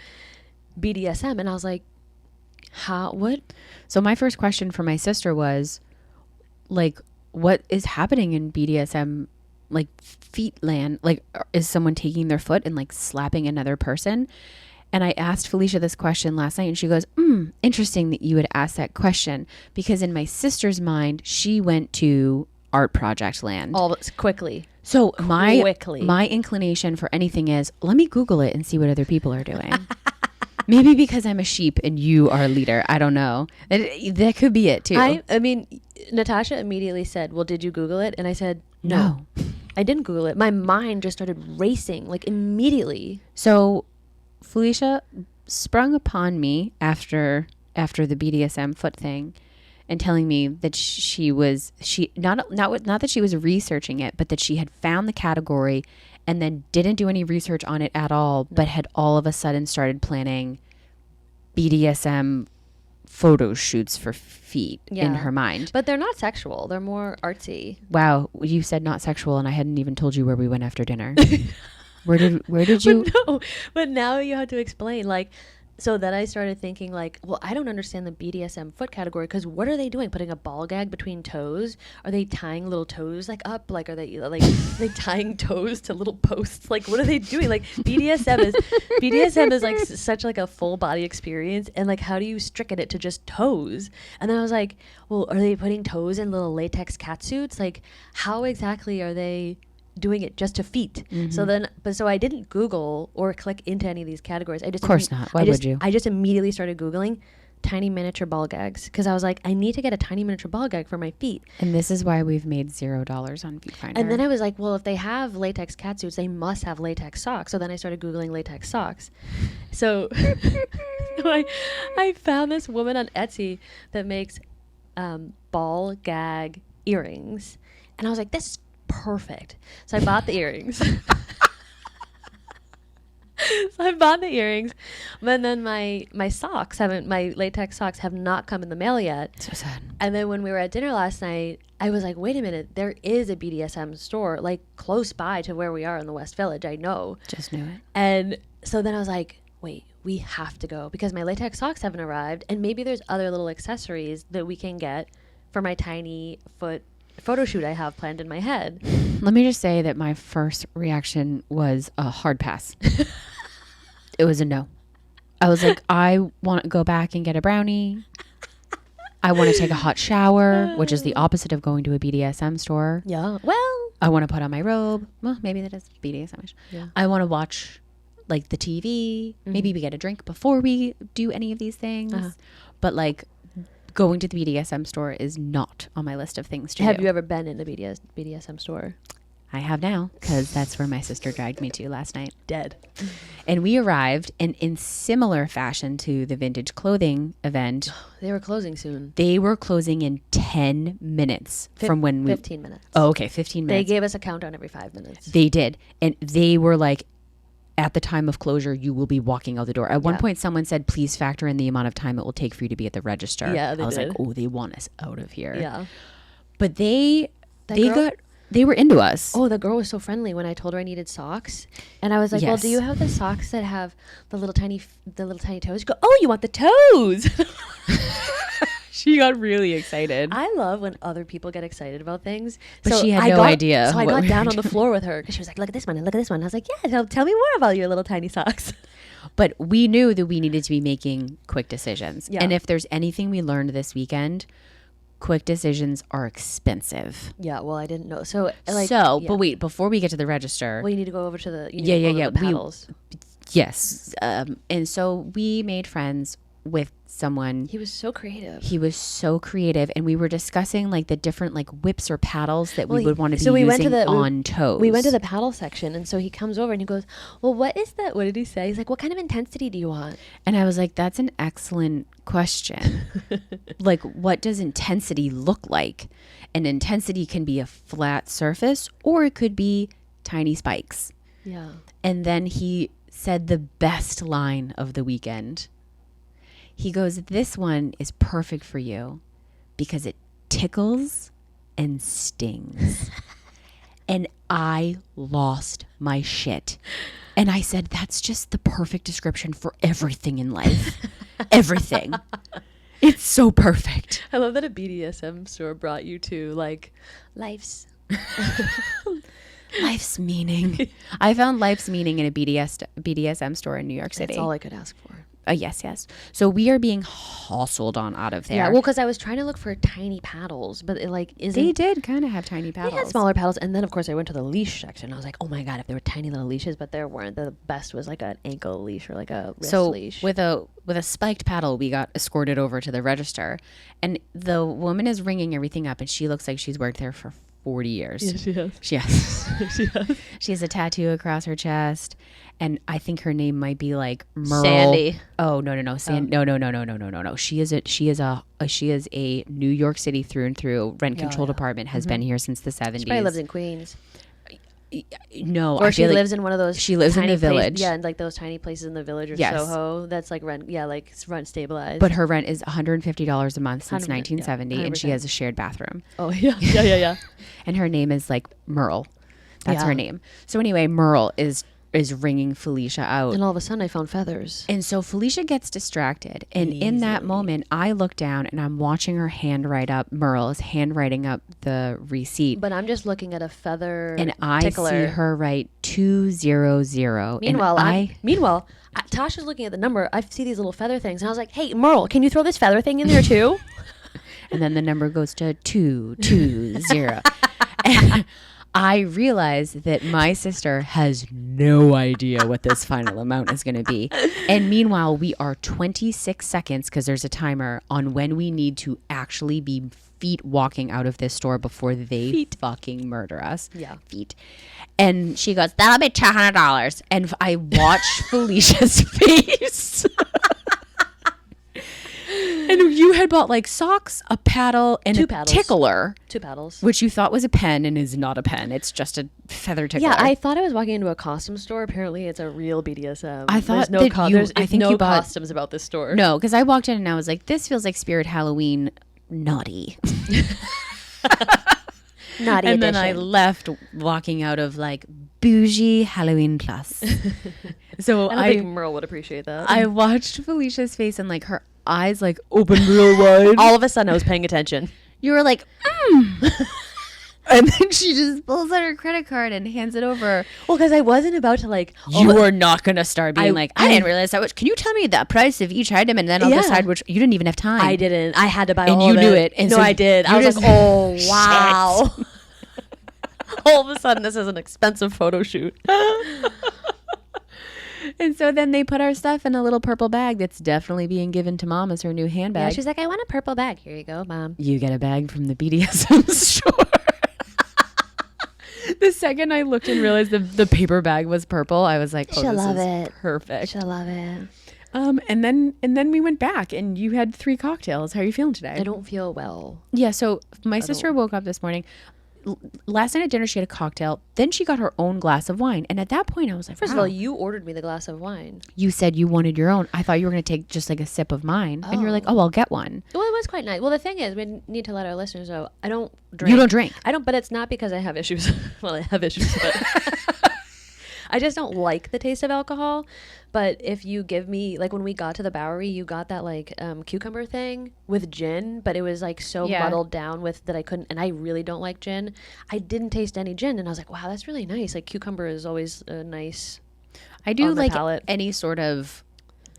S2: BDSM, and I was like, what?
S1: So my first question for my sister was, like, what is happening in BDSM, like, feet land? Like, is someone taking their foot and, like, slapping another person? And I asked Felicia this question last night, and she goes, interesting that you would ask that question, because in my sister's mind, she went to art project land.
S2: All quickly.
S1: So my inclination for anything is, let me Google it and see what other people are doing. Maybe because I'm a sheep and you are a leader. I don't know. That could be it too.
S2: I mean, Natasha immediately said, well, did you Google it? And I said, no. I didn't Google it. My mind just started racing, like, immediately.
S1: So Felicia sprung upon me after the BDSM foot thing and telling me that not that she was researching it, but that she had found the category and then didn't do any research on it at all, but had all of a sudden started planning BDSM photo shoots for feet in her mind.
S2: But they're not sexual. They're more artsy.
S1: Wow. You said not sexual, and I hadn't even told you where we went after dinner. Where did you?
S2: But now you have to explain, like, so then I started thinking, like, well, I don't understand the BDSM foot category, because what are they doing? Putting a ball gag between toes? Are they tying little toes, like, up? Like, are they tying toes to little posts? Like, what are they doing? Like, BDSM is like such like a full body experience, and like, how do you stricken it to just toes? And then I was like, well, are they putting toes in little latex cat suits? Like, how exactly are they doing it just to feet? So I didn't Google or click into any of these categories.
S1: Of course not. Why would you?
S2: I just immediately started Googling tiny miniature ball gags, because I was like, I need to get a tiny miniature ball gag for my feet.
S1: And this is why we've made $0 on Feet Finder.
S2: And then I was like, well, if they have latex cat suits, they must have latex socks. So then I started Googling latex socks. So I found this woman on Etsy that makes ball gag earrings. And I was like, this is perfect. So I bought the earrings. But then my latex socks have not come in the mail yet.
S1: So sad.
S2: And then when we were at dinner last night, I was like, wait a minute, there is a BDSM store like close by to where we are in the West Village. I know.
S1: Just knew it.
S2: And so then I was like, wait, we have to go, because my latex socks haven't arrived, and maybe there's other little accessories that we can get for my tiny foot photo shoot I have planned in my head.
S1: Let me just say that my first reaction was a hard pass. It was a no. I was like, I want to go back and get a brownie. I want to take a hot shower, which is the opposite of going to a BDSM store.
S2: Yeah. Well,
S1: I want to put on my robe. Well, maybe that is BDSM-ish.
S2: Yeah.
S1: I want to watch like the TV. Maybe we get a drink before we do any of these things. But like, going to the BDSM store is not on my list of things to do.
S2: Have you ever been in the BDSM store?
S1: I have now, because that's where my sister dragged me to last night.
S2: Dead.
S1: And we arrived, and in similar fashion to the vintage clothing event,
S2: they were closing soon.
S1: They were closing in 10 minutes from when we...
S2: 15 minutes.
S1: Oh, okay, 15 minutes.
S2: They gave us a countdown every 5 minutes.
S1: They did. And they were like, at the time of closure, you will be walking out the door. At one point, someone said, please factor in the amount of time it will take for you to be at the register.
S2: Yeah,
S1: I was like, oh, they want us out of here.
S2: Yeah.
S1: But they were into us.
S2: Oh, the girl was so friendly when I told her I needed socks. And I was like, well, do you have the socks that have the little tiny toes? She go, oh, you want the toes?
S1: She got really excited.
S2: I love when other people get excited about things.
S1: But she had no idea
S2: So I
S1: what
S2: got
S1: we
S2: down
S1: were
S2: on the floor with her because she was like, look at this one and look at this one. I was like, yeah, tell me more about your little tiny socks.
S1: But we knew that we needed to be making quick decisions.
S2: Yeah.
S1: And if there's anything we learned this weekend, quick decisions are expensive.
S2: Yeah, well, I didn't know. So, like,
S1: But wait, before we get to the register.
S2: Well, you need to go over to the,
S1: Yeah.
S2: the paddles.
S1: Yes. And so we made friends with someone.
S2: He was so creative.
S1: And we were discussing like the different like whips or paddles that we would want to be
S2: we
S1: using on toes.
S2: We went to the paddle section, and so he comes over and he goes, well, what is that? What did he say? He's like, what kind of intensity do you want?
S1: And I was like, that's an excellent question. Like, what does intensity look like? And intensity can be a flat surface, or it could be tiny spikes.
S2: Yeah.
S1: And then he said the best line of the weekend. He goes, this one is perfect for you because it tickles and stings. And I lost my shit. And I said, that's just the perfect description for everything in life. Everything. It's so perfect.
S2: I love that a BDSM store brought you to, like, life's
S1: meaning. I found life's meaning in a BDSM store in New York City.
S2: That's all I could ask for.
S1: Yes. So we are being hustled on out of there.
S2: Yeah, well, because I was trying to look for tiny paddles, but it like isn't.
S1: They did kind of have tiny paddles.
S2: They had smaller paddles, and then of course I went to the leash section. I was like, oh my god, if there were tiny little leashes, but there weren't. The best was like an ankle leash or like a wrist leash.
S1: With a spiked paddle, we got escorted over to the register, and the woman is ringing everything up, and she looks like she's worked there for 40 years.
S2: Yeah, she has.
S1: She has. She has a tattoo across her chest, and I think her name might be like Merle.
S2: Sandy.
S1: Oh no. No. She is a New York City through and through. Rent control department has been here since the 70s.
S2: She probably lives in Queens.
S1: No,
S2: or she lives in one of those.
S1: She lives in the village.
S2: Yeah, and like those tiny places in the village or Soho. That's like rent. Yeah, like it's rent stabilized.
S1: But her rent is $150 a month since 1970,
S2: yeah,
S1: and she has a shared bathroom.
S2: Oh yeah.
S1: And her name is like Merle. That's her name. So anyway, Merle is ringing Felicia out.
S2: And all of a sudden I found feathers.
S1: And so Felicia gets distracted. And in that moment, I look down and I'm watching her handwrite up. Merle is handwriting up the receipt.
S2: But I'm just looking at a feather
S1: and I
S2: tickler.
S1: see her write 200.
S2: Meanwhile, Tasha's looking at the number. I see these little feather things. And I was like, hey, Merle, can you throw this feather thing in there too?
S1: And then the number goes to 220. And I realize that my sister has no idea what this final amount is going to be. And meanwhile, we are 26 seconds, because there's a timer, on when we need to actually be feet walking out of this store before they fucking murder us.
S2: Yeah.
S1: Feet. And she goes, that'll be $200. And I watch Felicia's face. And you had bought like socks, a paddle, and
S2: Two
S1: a
S2: paddles.
S1: tickler.
S2: 2 paddles.
S1: Which you thought was a pen and is not a pen. It's just a feather tickler.
S2: Yeah, I thought I was walking into a costume store. Apparently, it's a real BDSM.
S1: I thought
S2: there's no
S1: bought
S2: costumes about this store.
S1: No, because I walked in and I was like, this feels like Spirit Halloween naughty.
S2: Naughty
S1: and
S2: edition.
S1: then I left walking out of like bougie Halloween plus. So
S2: I don't think Merle would appreciate that.
S1: I watched Felicia's face and like her eyes like opened real wide.
S2: All of a sudden I was paying attention.
S1: You were like, And then she just pulls out her credit card and hands it over.
S2: Well, because I wasn't about to like.
S1: You were not going to start being I didn't realize that much. Can you tell me the price of each item and then I'll decide which? You didn't even have time.
S2: I didn't. I had to buy
S1: and
S2: all
S1: you
S2: of
S1: knew
S2: it.
S1: it. And
S2: no,
S1: so
S2: I did. I was like, oh, wow. All of a sudden, this is an expensive photo shoot.
S1: And so then they put our stuff in a little purple bag that's definitely being given to Mom as her new handbag.
S2: Yeah, she's like, I want a purple bag. Here you go, Mom.
S1: You get a bag from the BDSM store. The second I looked and realized the paper bag was purple, I was like, oh,
S2: She'll
S1: this
S2: love
S1: is
S2: it.
S1: perfect.
S2: She'll love it.
S1: And then we went back and you had 3 cocktails. How are you feeling today?
S2: I don't feel well.
S1: Yeah, so my sister woke up this morning. Last night at dinner, she had a cocktail. Then she got her own glass of wine. And at that point, I was like,
S2: First of all, you ordered me the glass of wine.
S1: You said you wanted your own. I thought you were going to take just like a sip of mine. And you're like, oh, I'll get one.
S2: Well, it was quite nice. Well, the thing is, we need to let our listeners know, I don't drink.
S1: You don't drink?
S2: I don't, but it's not because I have issues. Well, I have issues, but I just don't like the taste of alcohol. But if you give me, like when we got to the Bowery, you got that like cucumber thing with gin, but it was like so muddled down with that I couldn't, and I really don't like gin. I didn't taste any gin, and I was like, wow, that's really nice. Like cucumber is always nice.
S1: I do like
S2: palate.
S1: Any sort of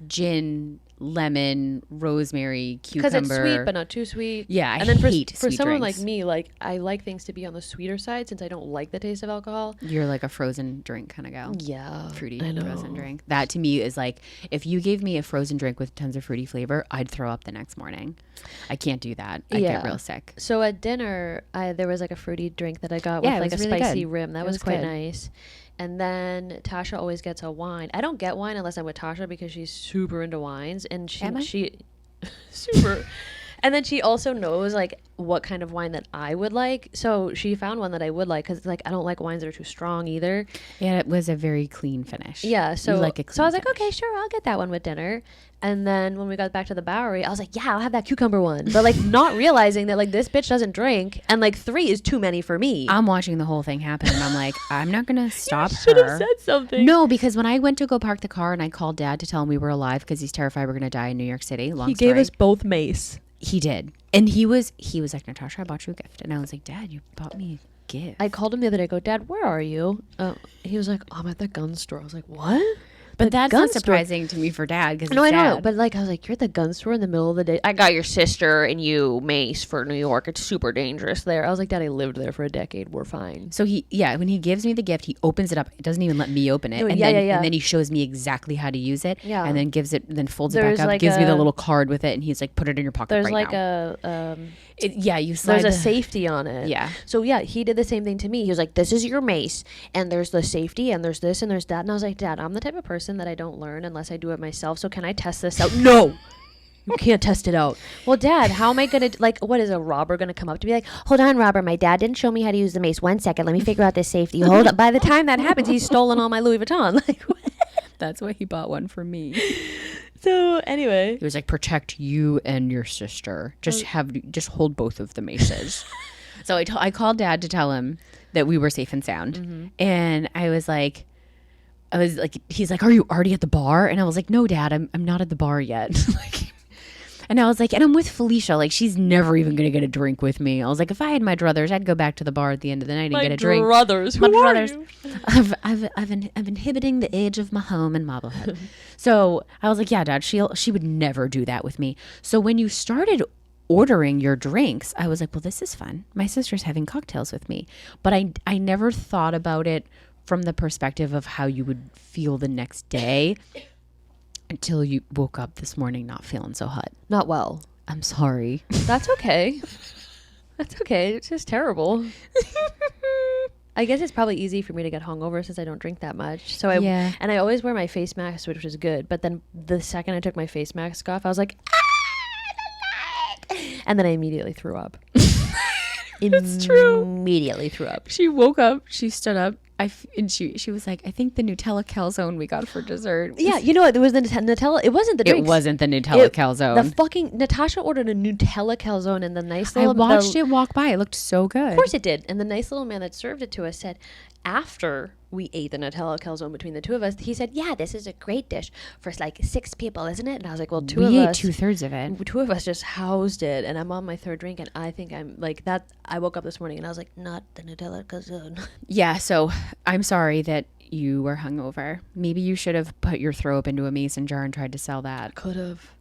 S1: gin, lemon, rosemary, cucumber.
S2: Because it's sweet, but not too sweet.
S1: Yeah, I
S2: and then
S1: hate
S2: for
S1: sweet
S2: someone
S1: drinks.
S2: like me, like I like things to be on the sweeter side since I don't like the taste of alcohol.
S1: You're like a frozen drink kind of gal.
S2: Yeah,
S1: fruity frozen drink. That to me is like, if you gave me a frozen drink with tons of fruity flavor, I'd throw up the next morning. I can't do that. I get real sick.
S2: So at dinner, there was like a fruity drink that I got with like a really spicy rim. That was quite nice. And then Tasha always gets a wine. I don't get wine unless I'm with Tasha because she's super into wines, and she super. And then she also knows like what kind of wine that I would like. So she found one that I would like because like I don't like wines that are too strong either.
S1: Yeah, it was a very clean finish.
S2: Yeah, so
S1: so I
S2: was like, okay, sure, I'll get that one with dinner. And then when we got back to the Bowery, I was like, yeah, I'll have that cucumber one. But like not realizing that like this bitch doesn't drink, and like 3 is too many for me.
S1: I'm watching the whole thing happen, and I'm like, I'm not gonna stop her.
S2: You should have said something.
S1: No, because when I went to go park the car and I called Dad to tell him we were alive because he's terrified we're gonna die in New York City.
S2: He gave us both mace.
S1: He did. And he was like, Natasha, I bought you a gift. And I was like, Dad, you bought me a gift.
S2: I called him the other day. I go, Dad, where are you? He was like, I'm at the gun store. I was like, what?
S1: But that's not surprising to me for Dad. Because
S2: no, I know. But like, I was like, you're at the gun store in the middle of the day. I got your sister and you mace for New York. It's super dangerous there. I was like, Dad, I lived there for a decade. We're fine.
S1: So when he gives me the gift, he opens it up. It doesn't even let me open it.
S2: No,
S1: and then he shows me exactly how to use it. Yeah. And then folds it back up, gives me the little card with it, and he's like, put it in your pocket right now. You slide.
S2: There's a safety on it.
S1: Yeah.
S2: So he did the same thing to me. He was like, this is your mace, and there's the safety, and there's this, and there's that. And I was like, Dad, I'm the type of person that I don't learn unless I do it myself. So can I test this out? No. You can't test it out. Well, Dad, how am I going to, like, what is a robber going to come up to me like, hold on, robber, my dad didn't show me how to use the mace. 1 second. Let me figure out this safety. Hold up. By the time that happens, he's stolen all my Louis Vuitton. Like,
S1: that's why he bought one for me.
S2: So anyway,
S1: he was like, protect you and your sister. Just hold both of the maces. So I called Dad to tell him that we were safe and sound. Mm-hmm. And I was like, he's like, are you already at the bar? And I was like, no, Dad, I'm not at the bar yet. And I was like, and I'm with Felicia. Like, she's never even going to get a drink with me. I was like, if I had my druthers, I'd go back to the bar at the end of the night and get a drink.
S2: My brothers.
S1: I'm inhibiting the age of my home in Marblehead. So I was like, yeah, Dad, she would never do that with me. So when you started ordering your drinks, I was like, well, this is fun. My sister's having cocktails with me. But I never thought about it from the perspective of how you would feel the next day. Until you woke up this morning not feeling so hot.
S2: Not well.
S1: I'm sorry.
S2: That's okay. That's okay. It's just terrible. I guess it's probably easy for me to get hungover since I don't drink that much. So and I always wear my face mask, which is good. But then the second I took my face mask off, I was like, and then I immediately threw up.
S1: It's true.
S2: Immediately threw up.
S1: She woke up. She stood up. And she was like, I think the Nutella calzone we got for dessert.
S2: Yeah, you know what? There was the Nutella. It wasn't the drinks.
S1: It wasn't the Nutella calzone.
S2: The fucking Natasha ordered a Nutella calzone, and the nice little.
S1: I watched it walk by. It looked so good.
S2: Of course it did. And the nice little man that served it to us said, after we ate the Nutella calzone between the two of us, he said, yeah, this is a great dish for like 6 people, isn't it? And I was like, well, we ate 2/3 of it. 2 of us just housed it, and I'm on my 3rd drink, and I think I'm like that. I woke up this morning and I was like, not the Nutella calzone.
S1: Yeah, so I'm sorry that you were hungover. Maybe you should have put your throw up into a mason jar and tried to sell that.
S2: Could have.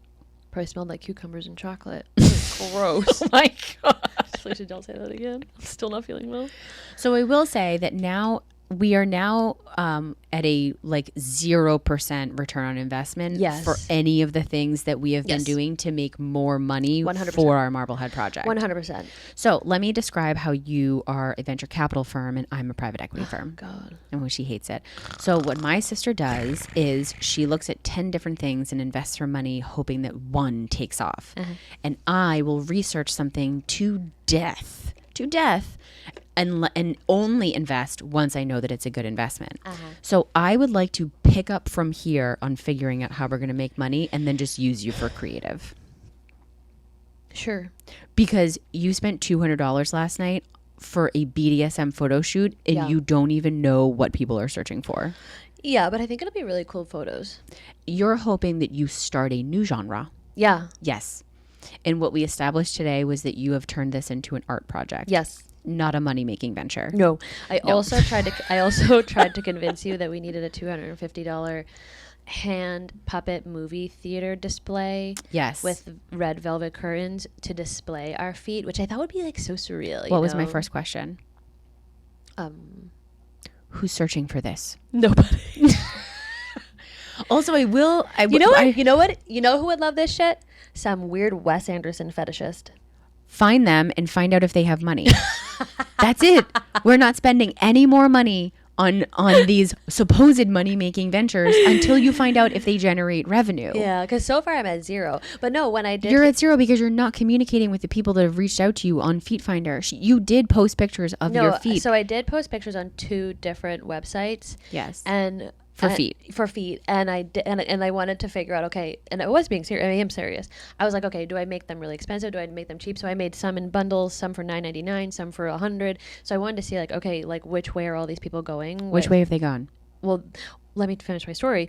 S2: Probably smelled like cucumbers and chocolate. Gross.
S1: Oh my God.
S2: Felicia, don't say that again. I'm still not feeling well.
S1: So I will say that we are now at a like 0% return on investment for any of the things that we have been doing to make more money 100%. For our Marblehead project.
S2: 100%.
S1: So let me describe how you are a venture capital firm and I'm a private equity firm.
S2: God.
S1: And she hates it. So what my sister does is she looks at 10 different things and invests her money hoping that one takes off. Uh-huh. And I will research something to death and only invest once I know that it's a good investment. Uh-huh. So I would like to pick up from here on figuring out how we're going to make money and then just use you for creative.
S2: Sure.
S1: Because you spent $200 last night for a BDSM photo shoot and you don't even know what people are searching for.
S2: Yeah, but I think it'll be really cool photos.
S1: You're hoping that you start a new genre.
S2: Yeah.
S1: Yes. And what we established today was that you have turned this into an art project.
S2: Yes.
S1: Not a money-making venture.
S2: No. I also tried to convince you that we needed a $250 hand puppet movie theater display.
S1: Yes.
S2: With red velvet curtains to display our feet, which I thought would be like so surreal.
S1: What was my first question? Who's searching for this?
S2: Nobody.
S1: Also, you know what?
S2: You know who would love this shit? Some weird Wes Anderson fetishist.
S1: Find them and find out if they have money. That's it. We're not spending any more money on these supposed money-making ventures until you find out if they generate revenue.
S2: Yeah, because so far I'm at 0. But no, when I did...
S1: You're at 0 because you're not communicating with the people that have reached out to you on Feet Finder. You did post pictures of your feet.
S2: So I did post pictures on 2 different websites.
S1: Yes.
S2: And...
S1: For
S2: feet, and I did, and I wanted to figure out, okay, and I was being serious. I am serious. I was like, okay, do I make them really expensive? Do I make them cheap? So I made some in bundles, some for $9.99, some for $100. So I wanted to see, like, okay, like which way are all these people going?
S1: Which way have they gone?
S2: Well, let me finish my story.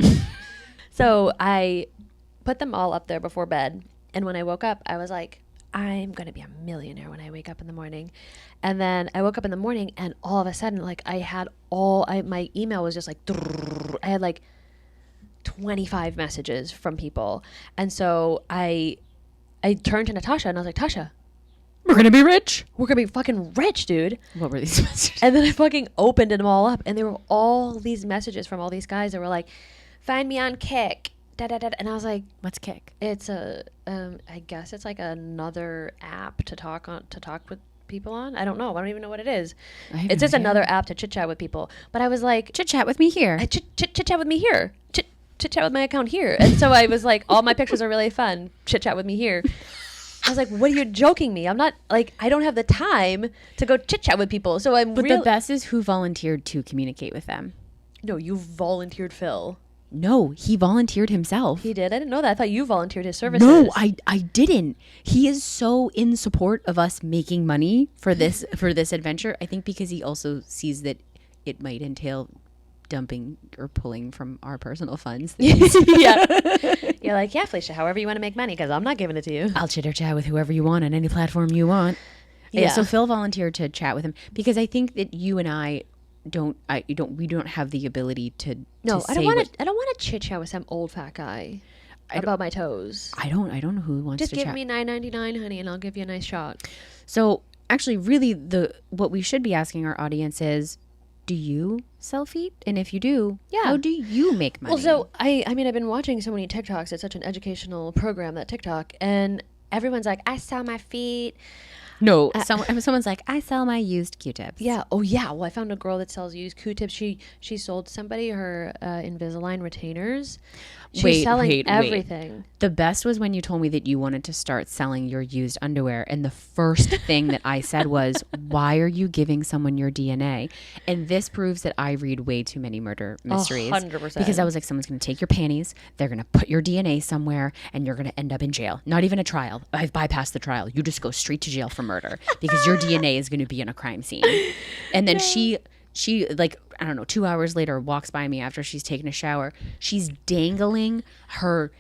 S2: So I put them all up there before bed, and when I woke up, I was like, I'm gonna be a millionaire when I wake up in the morning. And then I woke up in the morning, and all of a sudden, like, my email was just like, I had like 25 messages from people. And so I turned to Natasha and I was like, Tasha,
S1: we're going to be rich.
S2: We're going to be fucking rich, dude.
S1: What were these messages?
S2: And then I fucking opened them all up, and there were all these messages from all these guys that were like, find me on Kick. Da, da, da. And I was like,
S1: what's Kick?
S2: It's I guess it's like another app to talk with people on. I don't know. I don't even know what it is. It's just another app to chit chat with people. But I was like,
S1: chit chat with me here.
S2: Chit chat with me here. Chit chat with my account here. And so I was like, all my pictures are really fun. Chit chat with me here. I was like, what are you joking me? I'm not like, I don't have the time to go chit chat with people. So
S1: But the best is who volunteered to communicate with them.
S2: No, you volunteered Phil.
S1: No, he volunteered himself.
S2: He did? I didn't know that. I thought you volunteered his services.
S1: No, I didn't. He is so in support of us making money for this adventure. I think because he also sees that it might entail dumping or pulling from our personal funds.
S2: Yeah. You're like, yeah, Felicia, however you want to make money, because I'm not giving it to you.
S1: I'll chitter chat with whoever you want on any platform you want. Yeah. So Phil volunteered to chat with him because I think that you and we don't have the ability to.
S2: No, I don't want to chit chat with some old fat guy about my toes.
S1: I don't know who wants
S2: to
S1: chat.
S2: Just give me $9.99, honey, and I'll give you a nice shot.
S1: So actually, really, what we should be asking our audience is, do you sell feet? And if you do, how do you make money?
S2: Well, so I mean, I've been watching so many TikToks. It's such an educational program, that TikTok, and everyone's like, I sell my feet.
S1: No, someone's like, I sell my used Q-tips.
S2: Yeah. Oh, yeah. Well, I found a girl that sells used Q-tips. She sold somebody her Invisalign retainers. She's selling everything.
S1: The best was when you told me that you wanted to start selling your used underwear, and the first thing that I said was, why are you giving someone your DNA? And this proves that I read way too many murder mysteries.
S2: 100%.
S1: Because I was like, someone's going to take your panties, they're going to put your DNA somewhere, and you're going to end up in jail. Not even a trial. I've bypassed the trial. You just go straight to jail for murder because your DNA is going to be in a crime scene. And then she like, I don't know, 2 hours later walks by me after she's taken a shower. She's dangling her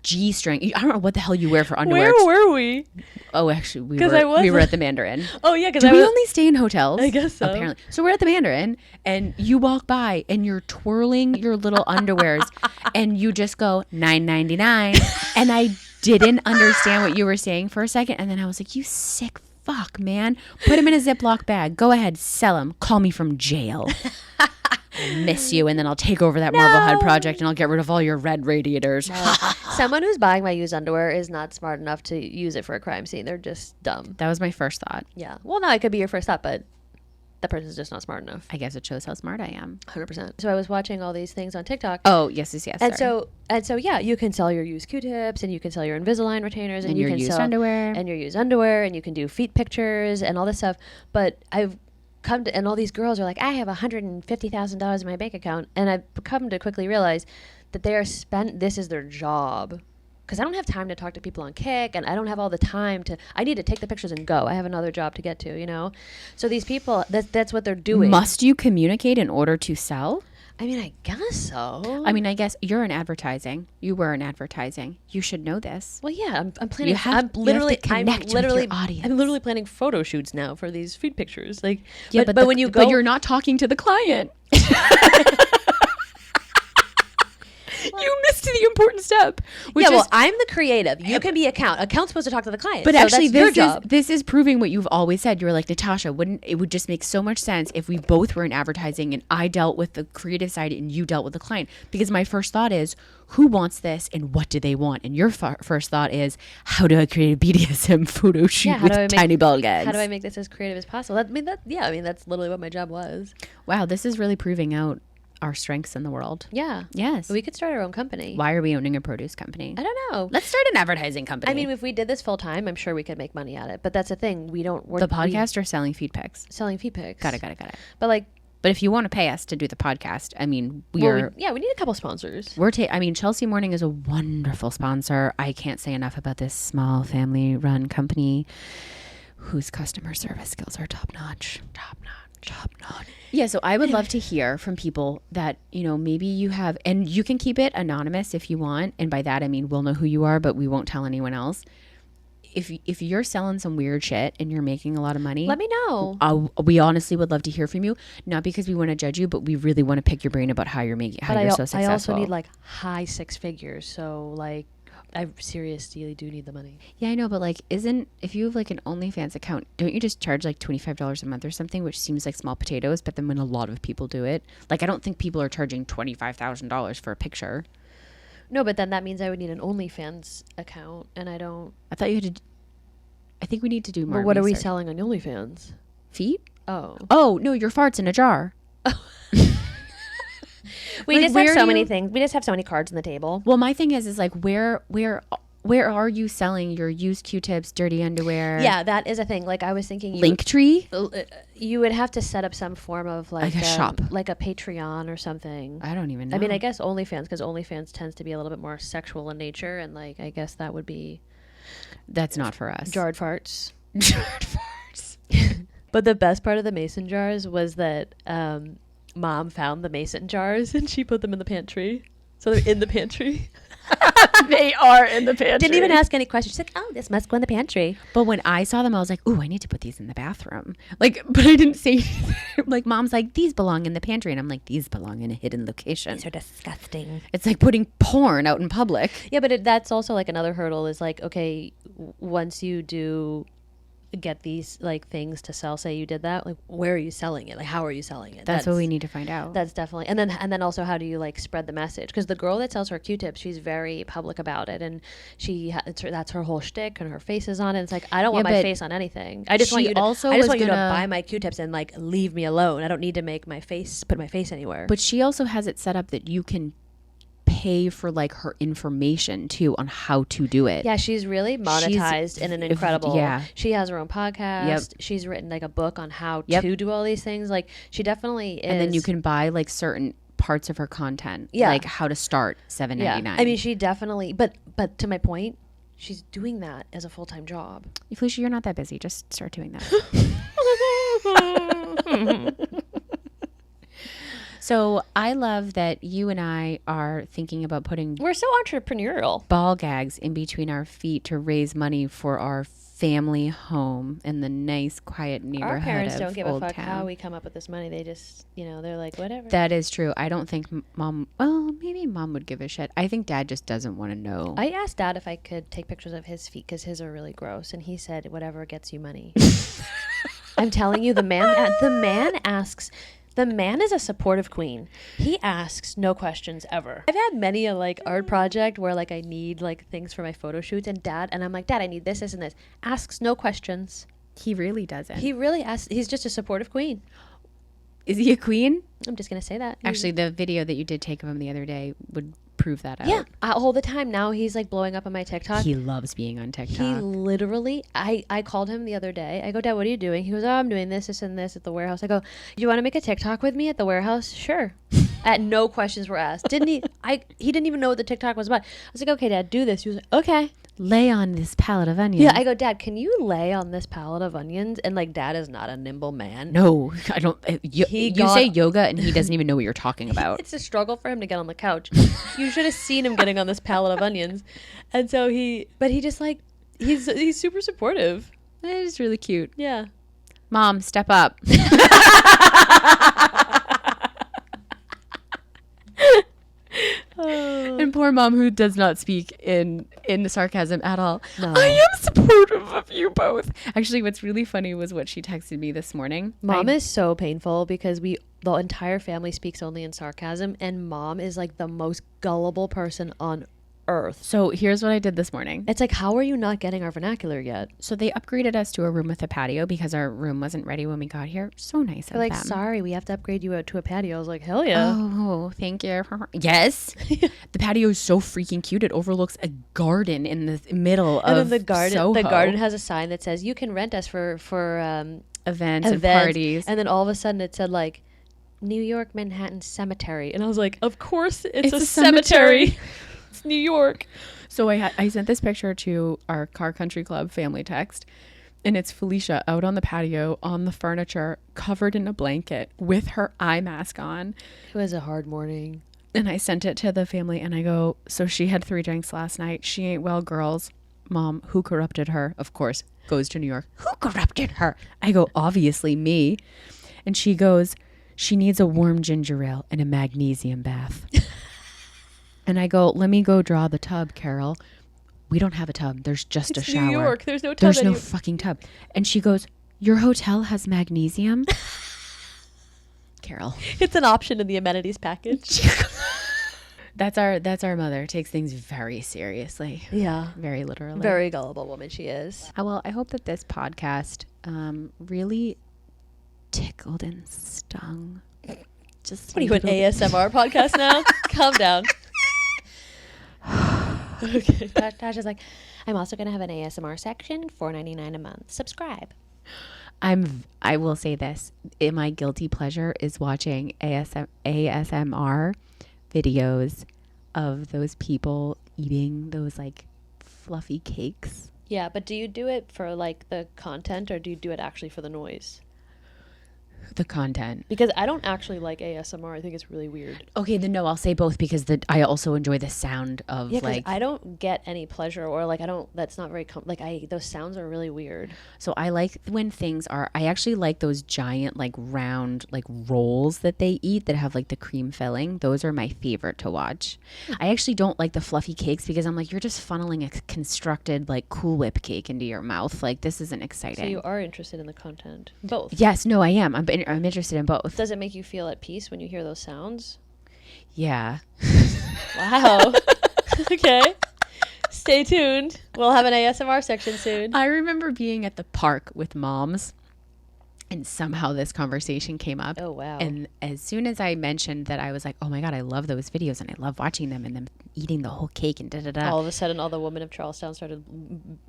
S1: G-string. I don't know what the hell you wear for underwear.
S2: Where were we?
S1: Oh, actually, we were at the Mandarin.
S2: Oh, yeah.
S1: Do we only stay in hotels?
S2: I guess so.
S1: Apparently. So we're at the Mandarin, and you walk by, and you're twirling your little underwears, and you just go, $9.99. And I didn't understand what you were saying for a second, and then I was like, you sick fuck, man. Put him in a Ziploc bag. Go ahead, sell him. Call me from jail. I'll miss you, and then I'll take over that Marblehead project, and I'll get rid of all your red radiators.
S2: No. Someone who's buying my used underwear is not smart enough to use it for a crime scene. They're just dumb.
S1: That was my first thought.
S2: Yeah. Well, no, it could be your first thought, but that person's just not smart enough.
S1: I guess it shows how smart I am.
S2: 100%. So I was watching all these things on TikTok.
S1: Oh, yes.
S2: And so yeah, you can sell your used Q-tips, and you can sell your Invisalign retainers, and you can
S1: used
S2: sell
S1: underwear,
S2: and your used underwear, and you can do feet pictures and all this stuff. But I've come to, and all these girls are like, I have $150,000 in my bank account, and I've come to quickly realize that this is their job. because I don't have time to talk to people on Kick, and I don't have all the time to. I need to take the pictures and go. I have another job to get to, you know. So these people, that's what they're doing.
S1: Must you communicate in order to sell?
S2: I mean, I guess so.
S1: I mean, I guess you're in advertising. You were in advertising. You should know this.
S2: Well, yeah, I'm planning.
S1: I'm literally audience.
S2: I'm literally planning photo shoots now for these food pictures. Like,
S1: Yeah,
S2: but when you go,
S1: but you're not talking to the client. You missed the important step.
S2: Yeah, well, I'm the creative. You can be account. Account's supposed to talk to the client.
S1: But
S2: so
S1: actually,
S2: that's your job.
S1: This is proving what you've always said. You were like, Natasha, it would just make so much sense if we both were in advertising and I dealt with the creative side and you dealt with the client. Because my first thought is, who wants this and what do they want? And your first thought is, how do I create a BDSM photo shoot with tiny ball gags?
S2: How do I make this as creative as possible? I mean, that's literally what my job was.
S1: Wow, this is really proving out our strengths in the world.
S2: Yeah.
S1: Yes.
S2: We could start our own company.
S1: Why are we owning a produce company?
S2: I don't know.
S1: Let's start an advertising company.
S2: I mean, if we did this full time, I'm sure we could make money at it. But that's the thing. We're
S1: the podcast or selling feed pics?
S2: Selling feed pics.
S1: Got it.
S2: But
S1: if you want to pay us to do the podcast, I mean, we
S2: need a couple sponsors.
S1: I mean, Chelsea Morning is a wonderful sponsor. I can't say enough about this small family run company whose customer service skills are top notch. Yeah, so I would love to hear from people that, you know, maybe you have, and you can keep it anonymous if you want. And by that, I mean, we'll know who you are, but we won't tell anyone else. If you're selling some weird shit and you're making a lot of money,
S2: let me know.
S1: We honestly would love to hear from you. Not because we want to judge you, but we really want to pick your brain about how you're making, how you're so successful.
S2: I also need like high six figures. So like, I seriously do need the money.
S1: Yeah, I know, but like, if you have like an OnlyFans account, don't you just charge like $25 a month or something, which seems like small potatoes, but then when a lot of people do it, like, I don't think people are charging $25,000 for a picture.
S2: No, but then that means I would need an OnlyFans account, and I don't.
S1: I thought you had to. I think we need to do more.
S2: But what are we selling on OnlyFans?
S1: Feet?
S2: Oh,
S1: no, your farts in a jar.
S2: We just have so many things. We just have so many cards on the table.
S1: Well, my thing is like, where are you selling your used Q-tips, dirty underwear?
S2: Yeah, that is a thing. Like, I was thinking,
S1: Linktree.
S2: You would have to set up some form of like
S1: a shop,
S2: like a Patreon or something.
S1: I don't even know.
S2: I mean, I guess OnlyFans, because OnlyFans tends to be a little bit more sexual in nature, and like, I guess that would be.
S1: That's not for us.
S2: Jarred farts. But the best part of the mason jars was that Mom found the mason jars and she put them in the pantry. So they're in the pantry.
S1: They are in the pantry.
S2: Didn't even ask any questions. She's like, oh, this must go in the pantry.
S1: But when I saw them, I was like, ooh, I need to put these in the bathroom. Like, but I didn't say anything. Like, Mom's like, these belong in the pantry. And I'm like, these belong in a hidden location.
S2: These are disgusting.
S1: It's like putting porn out in public.
S2: Yeah, but that's also like another hurdle is like, okay, once you do get these like things to sell, say you did that, like, where are you selling it? Like, how are you selling it?
S1: That's what we need to find out.
S2: That's definitely. And then also, how do you like spread the message? Because the girl that sells her Q-tips, she's very public about it, and that's her whole shtick, and her face is on it. It's like, I don't want my face on anything. I just want you to buy my Q-tips and like leave me alone. I don't need to put my face anywhere.
S1: But she also has it set up that you can pay for like her information too on how to do it.
S2: Yeah, she's really monetized in an incredible.
S1: Yeah,
S2: she has her own podcast. Yep. She's written like a book on how to do all these things. Like, she definitely is.
S1: And then you can buy like certain parts of her content. Yeah, like how to start $7.99.
S2: Yeah. I mean, she definitely. But to my point, she's doing that as a full-time job.
S1: Felicia, you're not that busy. Just start doing that. So I love that you and I are thinking about
S2: We're so entrepreneurial.
S1: Ball gags in between our feet to raise money for our family home in the nice, quiet neighborhood.
S2: Our parents don't give a fuck
S1: town.
S2: how we come up with this money. They just, they're like, whatever.
S1: That is true. I don't think Mom, well, maybe Mom would give a shit. I think Dad just doesn't want to know.
S2: I asked Dad if I could take pictures of his feet because his are really gross. And he said, whatever gets you money. I'm telling you, the man asks. The man is a supportive queen. He asks no questions ever. I've had many a like art project where like I need like things for my photo shoots, and I'm like, Dad, I need this, and this. Asks no questions.
S1: He really doesn't.
S2: He really asks. He's just a supportive queen.
S1: Is he a queen?
S2: I'm just gonna say that.
S1: Actually, the video that you did take of him the other day would prove that out.
S2: Yeah, all the time. Now he's like blowing up on my TikTok.
S1: He loves being on TikTok.
S2: He literally, I called him the other day. I go, Dad, what are you doing? He goes, oh, I'm doing this, and this at the warehouse. I go, do you want to make a TikTok with me at the warehouse? Sure. No questions were asked. Didn't he? he didn't even know what the TikTok was about. I was like, okay, Dad, do this. He was like, okay.
S1: Lay on this pallet of onions.
S2: Yeah, I go, Dad, can you lay on this pallet of onions? And like, Dad is not a nimble man.
S1: No, I don't. You say yoga and he doesn't even know what you're talking about.
S2: It's a struggle for him to get on the couch. You should have seen him getting on this pallet of onions. And so he just like, he's super supportive.
S1: It is really cute.
S2: Yeah.
S1: Mom, step up. And poor mom, who does not speak in the sarcasm at all.
S2: No.
S1: I am supportive of you both. Actually, what's really funny was what she texted me this morning.
S2: Mom is so painful because the entire family speaks only in sarcasm, and Mom is like the most gullible person on earth.
S1: So here's what I did this morning.
S2: It's like, how are you not getting our vernacular yet?
S1: So they upgraded us to a room with a patio because our room wasn't ready when we got here. So nice of
S2: They're like,
S1: them.
S2: sorry, we have to upgrade you to a patio. I was like, hell yeah.
S1: Oh, thank you. Yes. The patio is so freaking cute. It overlooks a garden in the middle
S2: And
S1: of
S2: then
S1: Soho.
S2: the garden has a sign that says, you can rent us for
S1: events and parties.
S2: And then all of a sudden it said like, New York, Manhattan Cemetery. And I was like, of course it's a cemetery. It's New York.
S1: So I sent this picture to our Car Country Club family text, and it's Felicia out on the patio on the furniture, covered in a blanket with her eye mask on.
S2: It was a hard morning.
S1: And I sent it to the family, and I go, so she had 3 drinks last night. She ain't well, girls. Mom, who corrupted her? Of course, goes to New York. Who corrupted her? I go, obviously me. And she goes, she needs a warm ginger ale and a magnesium bath. And I go, let me go draw the tub, Carol. We don't have a tub. There's just a shower.
S2: New York. There's no tub.
S1: There's no fucking tub. And she goes, your hotel has magnesium? Carol.
S2: It's an option in the amenities package.
S1: That's our mother. Takes things very seriously.
S2: Yeah.
S1: Very literally.
S2: Very gullible woman she is.
S1: Well, I hope that this podcast really tickled and stung. Just
S2: what are you, an ASMR podcast now? Calm down. Okay. Tasha's like, I'm also going to have an ASMR section, $4.99 a month. Subscribe.
S1: I will say this. My guilty pleasure is watching ASMR videos of those people eating those like fluffy cakes.
S2: Yeah, but do you do it for like the content or do you do it actually for the noise?
S1: The content.
S2: Because I don't actually like ASMR. I think it's really weird.
S1: Okay, then no, I'll say both because I also enjoy the sound of like.
S2: I don't get any pleasure or like I don't. That's not very those sounds are really weird.
S1: So I like when things are. I actually like those giant like round like rolls that they eat that have like the cream filling. Those are my favorite to watch. I actually don't like the fluffy cakes because I'm like, you're just funneling a constructed like Cool Whip cake into your mouth. Like this isn't exciting.
S2: So you are interested in the content, both?
S1: Yes, no, I am. I'm interested in both.
S2: Does it make you feel at peace when you hear those sounds?
S1: Yeah.
S2: Wow. Okay. Stay tuned. We'll have an ASMR section soon.
S1: I remember being at the park with moms and somehow this conversation came up.
S2: Oh, wow.
S1: And as soon as I mentioned that, I was like, oh my God, I love those videos and I love watching them and them eating the whole cake and da-da-da.
S2: All of a sudden, all the women of Charlestown started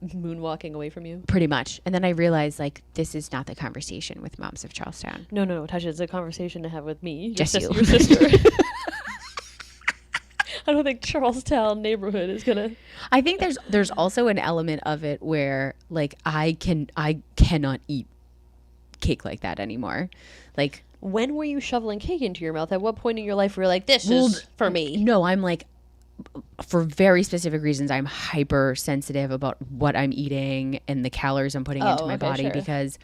S2: moonwalking away from you?
S1: Pretty much. And then I realized, like, this is not the conversation with moms of Charlestown.
S2: No, Tasha, it's a conversation to have with me.
S1: Just you.
S2: Your sister. I don't think Charlestown neighborhood is gonna.
S1: I think there's also an element of it where like I cannot eat cake like that anymore. Like,
S2: when were you shoveling cake into your mouth? At what point in your life were you like, this is for me?
S1: No, I'm like, for very specific reasons, I'm hypersensitive about what I'm eating and the calories I'm putting into my body. Sure. Because,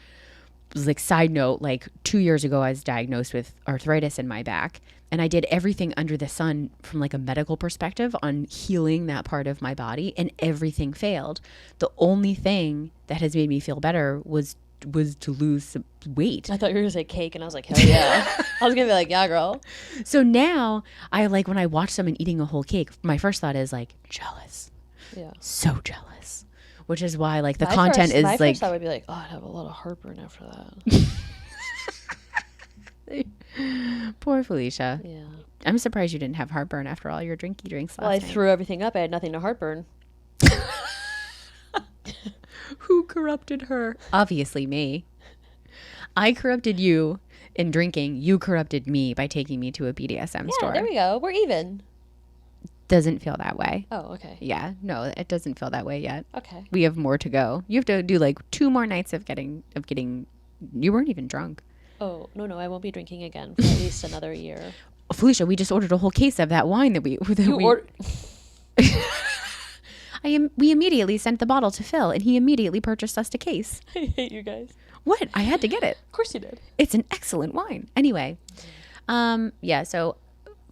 S1: like, side note, like 2 years ago, I was diagnosed with arthritis in my back. And I did everything under the sun from like a medical perspective on healing that part of my body, and everything failed. The only thing that has made me feel better was to lose some weight.
S2: I thought you were gonna say cake, and I was like, hell yeah. I was gonna be like, yeah, girl.
S1: So now I like when I watch someone eating a whole cake, my first thought is like jealous. Yeah. So jealous. Which is why like the content is like.
S2: My first thought would be like, oh, I'd have a lot of heartburn after that.
S1: Poor Felicia.
S2: Yeah.
S1: I'm surprised you didn't have heartburn after all your drinks last night.
S2: Well, I threw everything up. I had nothing to heartburn.
S1: Who corrupted her? Obviously me. I corrupted you in drinking. You corrupted me by taking me to a BDSM store.
S2: Yeah, there we go. We're even.
S1: doesn't feel that way.
S2: Oh, okay.
S1: Yeah, no, it doesn't feel that way yet.
S2: Okay.
S1: We have more to go. You have to do like 2 more nights of getting. You weren't even drunk.
S2: Oh, no, I won't be drinking again for at least another year.
S1: Felicia, we just ordered a whole case of that wine that we. We immediately sent the bottle to Phil, and he immediately purchased us a case.
S2: I hate you guys.
S1: What? I had to get it.
S2: Of course you did.
S1: It's an excellent wine. Anyway, yeah. So,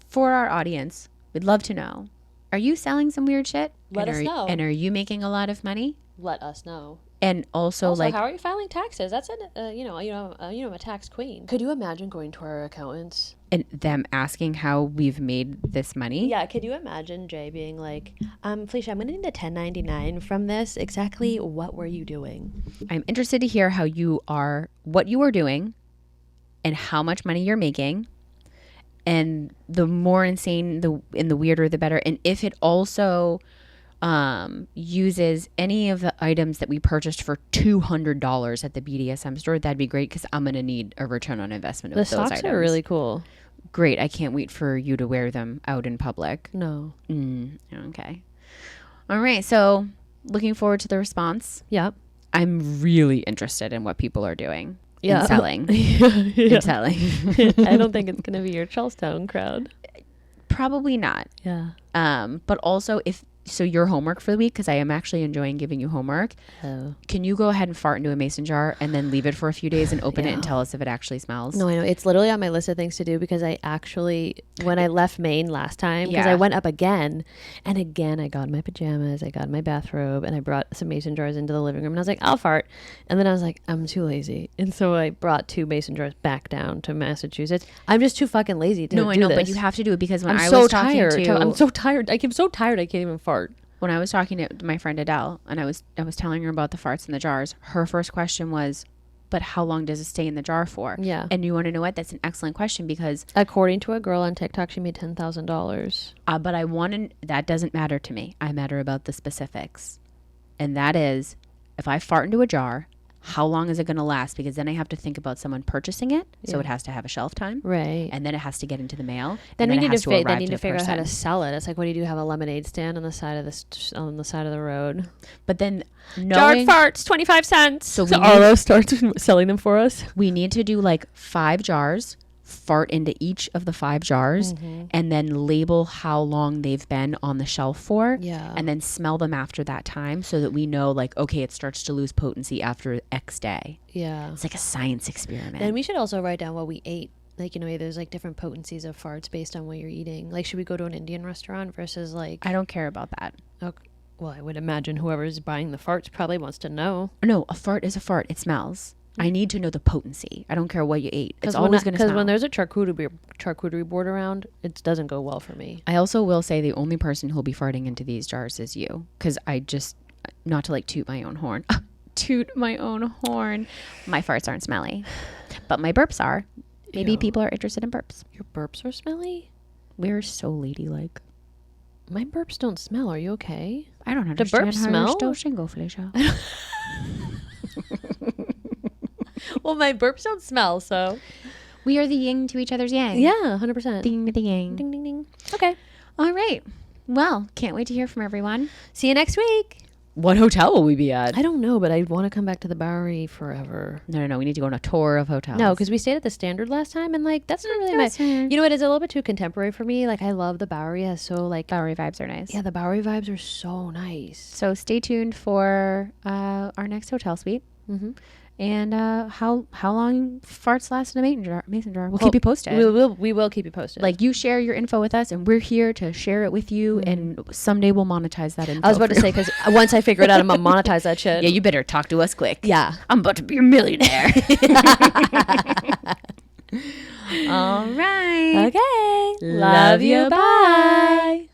S1: for our audience, we'd love to know: are you selling some weird shit?
S2: Let us know.
S1: And are you making a lot of money?
S2: Let us know.
S1: And also, like,
S2: how are you filing taxes? That's I'm a tax queen. Could you imagine going to our accountants
S1: and them asking how we've made this money?
S2: Yeah, could you imagine Jay being like, Felicia, I'm gonna need a 1099 from this. Exactly what were you doing?
S1: I'm interested to hear what you are doing, and how much money you're making. And the more insane and the weirder, the better. And if it also uses any of the items that we purchased for $200 at the BDSM store, that'd be great, because I'm going to need a return on investment of those items. The
S2: socks are really cool.
S1: Great. I can't wait for you to wear them out in public.
S2: No.
S1: Okay. All right. So looking forward to the response.
S2: Yep.
S1: I'm really interested in what people are doing.
S2: Yeah.
S1: And selling.
S2: And
S1: selling.
S2: I don't think it's going to be your Charlestown crowd.
S1: Probably not.
S2: Yeah.
S1: But also, so your homework for the week, because I am actually enjoying giving you homework.
S2: Oh.
S1: Can you go ahead and fart into a mason jar and then leave it for a few days and open it and tell us if it actually smells?
S2: No, I know. It's literally on my list of things to do, because I actually, when I left Maine last time, because I went up again, and again, I got my pajamas, I got my bathrobe, and I brought some mason jars into the living room, and I was like, I'll fart. And then I was like, I'm too lazy. And so I brought 2 mason jars back down to Massachusetts. I'm just too fucking lazy to do this.
S1: No, I know, but you have to do it, because when
S2: I'm so tired. I'm so tired. I'm so tired I can't even fart.
S1: When I was talking to my friend Adele, and I was telling her about the farts in the jars, her first question was, but how long does it stay in the jar for?
S2: Yeah.
S1: And you want to know what? That's an excellent question, because
S2: according to a girl on TikTok, she made $10,000.
S1: But that doesn't matter to me. I matter about the specifics. And that is, if I fart into a jar, how long is it going to last? Because then I have to think about someone purchasing it. Yeah. So it has to have a shelf time.
S2: Right.
S1: And then it has to get into the mail.
S2: Then we need to figure out how to sell it. It's like, what do you do? Have a lemonade stand on the side of the road.
S1: But then
S2: jarred farts, 25 cents.
S1: So
S2: Arlo starts selling them for us.
S1: We need to do like 5 jars, fart into each of the 5 jars, and then label how long they've been on the shelf for.
S2: Yeah.
S1: And then smell them after that time, so that we know, like, okay, it starts to lose potency after X day.
S2: Yeah.
S1: It's like a science experiment.
S2: And we should also write down what we ate. Like, there's like different potencies of farts based on what you're eating. Like, should we go to an Indian restaurant versus like...
S1: I don't care about that.
S2: Okay. Well, I would imagine whoever's buying the farts probably wants to know.
S1: No, a fart is a fart. It smells. I need to know the potency. I don't care what you ate. It's always going to smell.
S2: Because when there's a charcuterie board around, it doesn't go well for me.
S1: I also will say the only person who'll be farting into these jars is you. Because I just, not to like toot my own horn. Toot my own horn. My farts aren't smelly. But my burps are. Maybe people are interested in burps.
S2: Your burps are smelly?
S1: We're so ladylike.
S2: My burps don't smell. Are you okay?
S1: I don't understand.
S2: Do burps smell?
S1: Still shingle, Felicia.
S2: Well, my burps don't smell, so.
S1: We are the yin to each other's yang.
S2: Yeah, 100%.
S1: Ding to the yang.
S2: Ding, ding, ding. Okay.
S1: All right. Well, can't wait to hear from everyone.
S2: See you next week.
S1: What hotel will we be at?
S2: I don't know, but I want to come back to the Bowery forever.
S1: No. We need to go on a tour of hotels.
S2: No, because we stayed at the Standard last time, and like that's not really my. You know what? It's a little bit too contemporary for me. Like I love the Bowery. Has so like
S1: Bowery vibes are nice.
S2: Yeah, the Bowery vibes are so nice.
S1: So stay tuned for our next hotel suite.
S2: Mm-hmm.
S1: And how long farts last in a mason jar. We'll keep you posted.
S2: We will keep you posted.
S1: Like, you share your info with us, and we're here to share it with you. Mm-hmm. And someday we'll monetize that info.
S2: I was about to say, because once I figure it out, I'm gonna monetize that shit.
S1: Yeah, you better talk to us quick.
S2: Yeah,
S1: I'm about to be a millionaire. All right.
S2: Okay. Love you. Bye.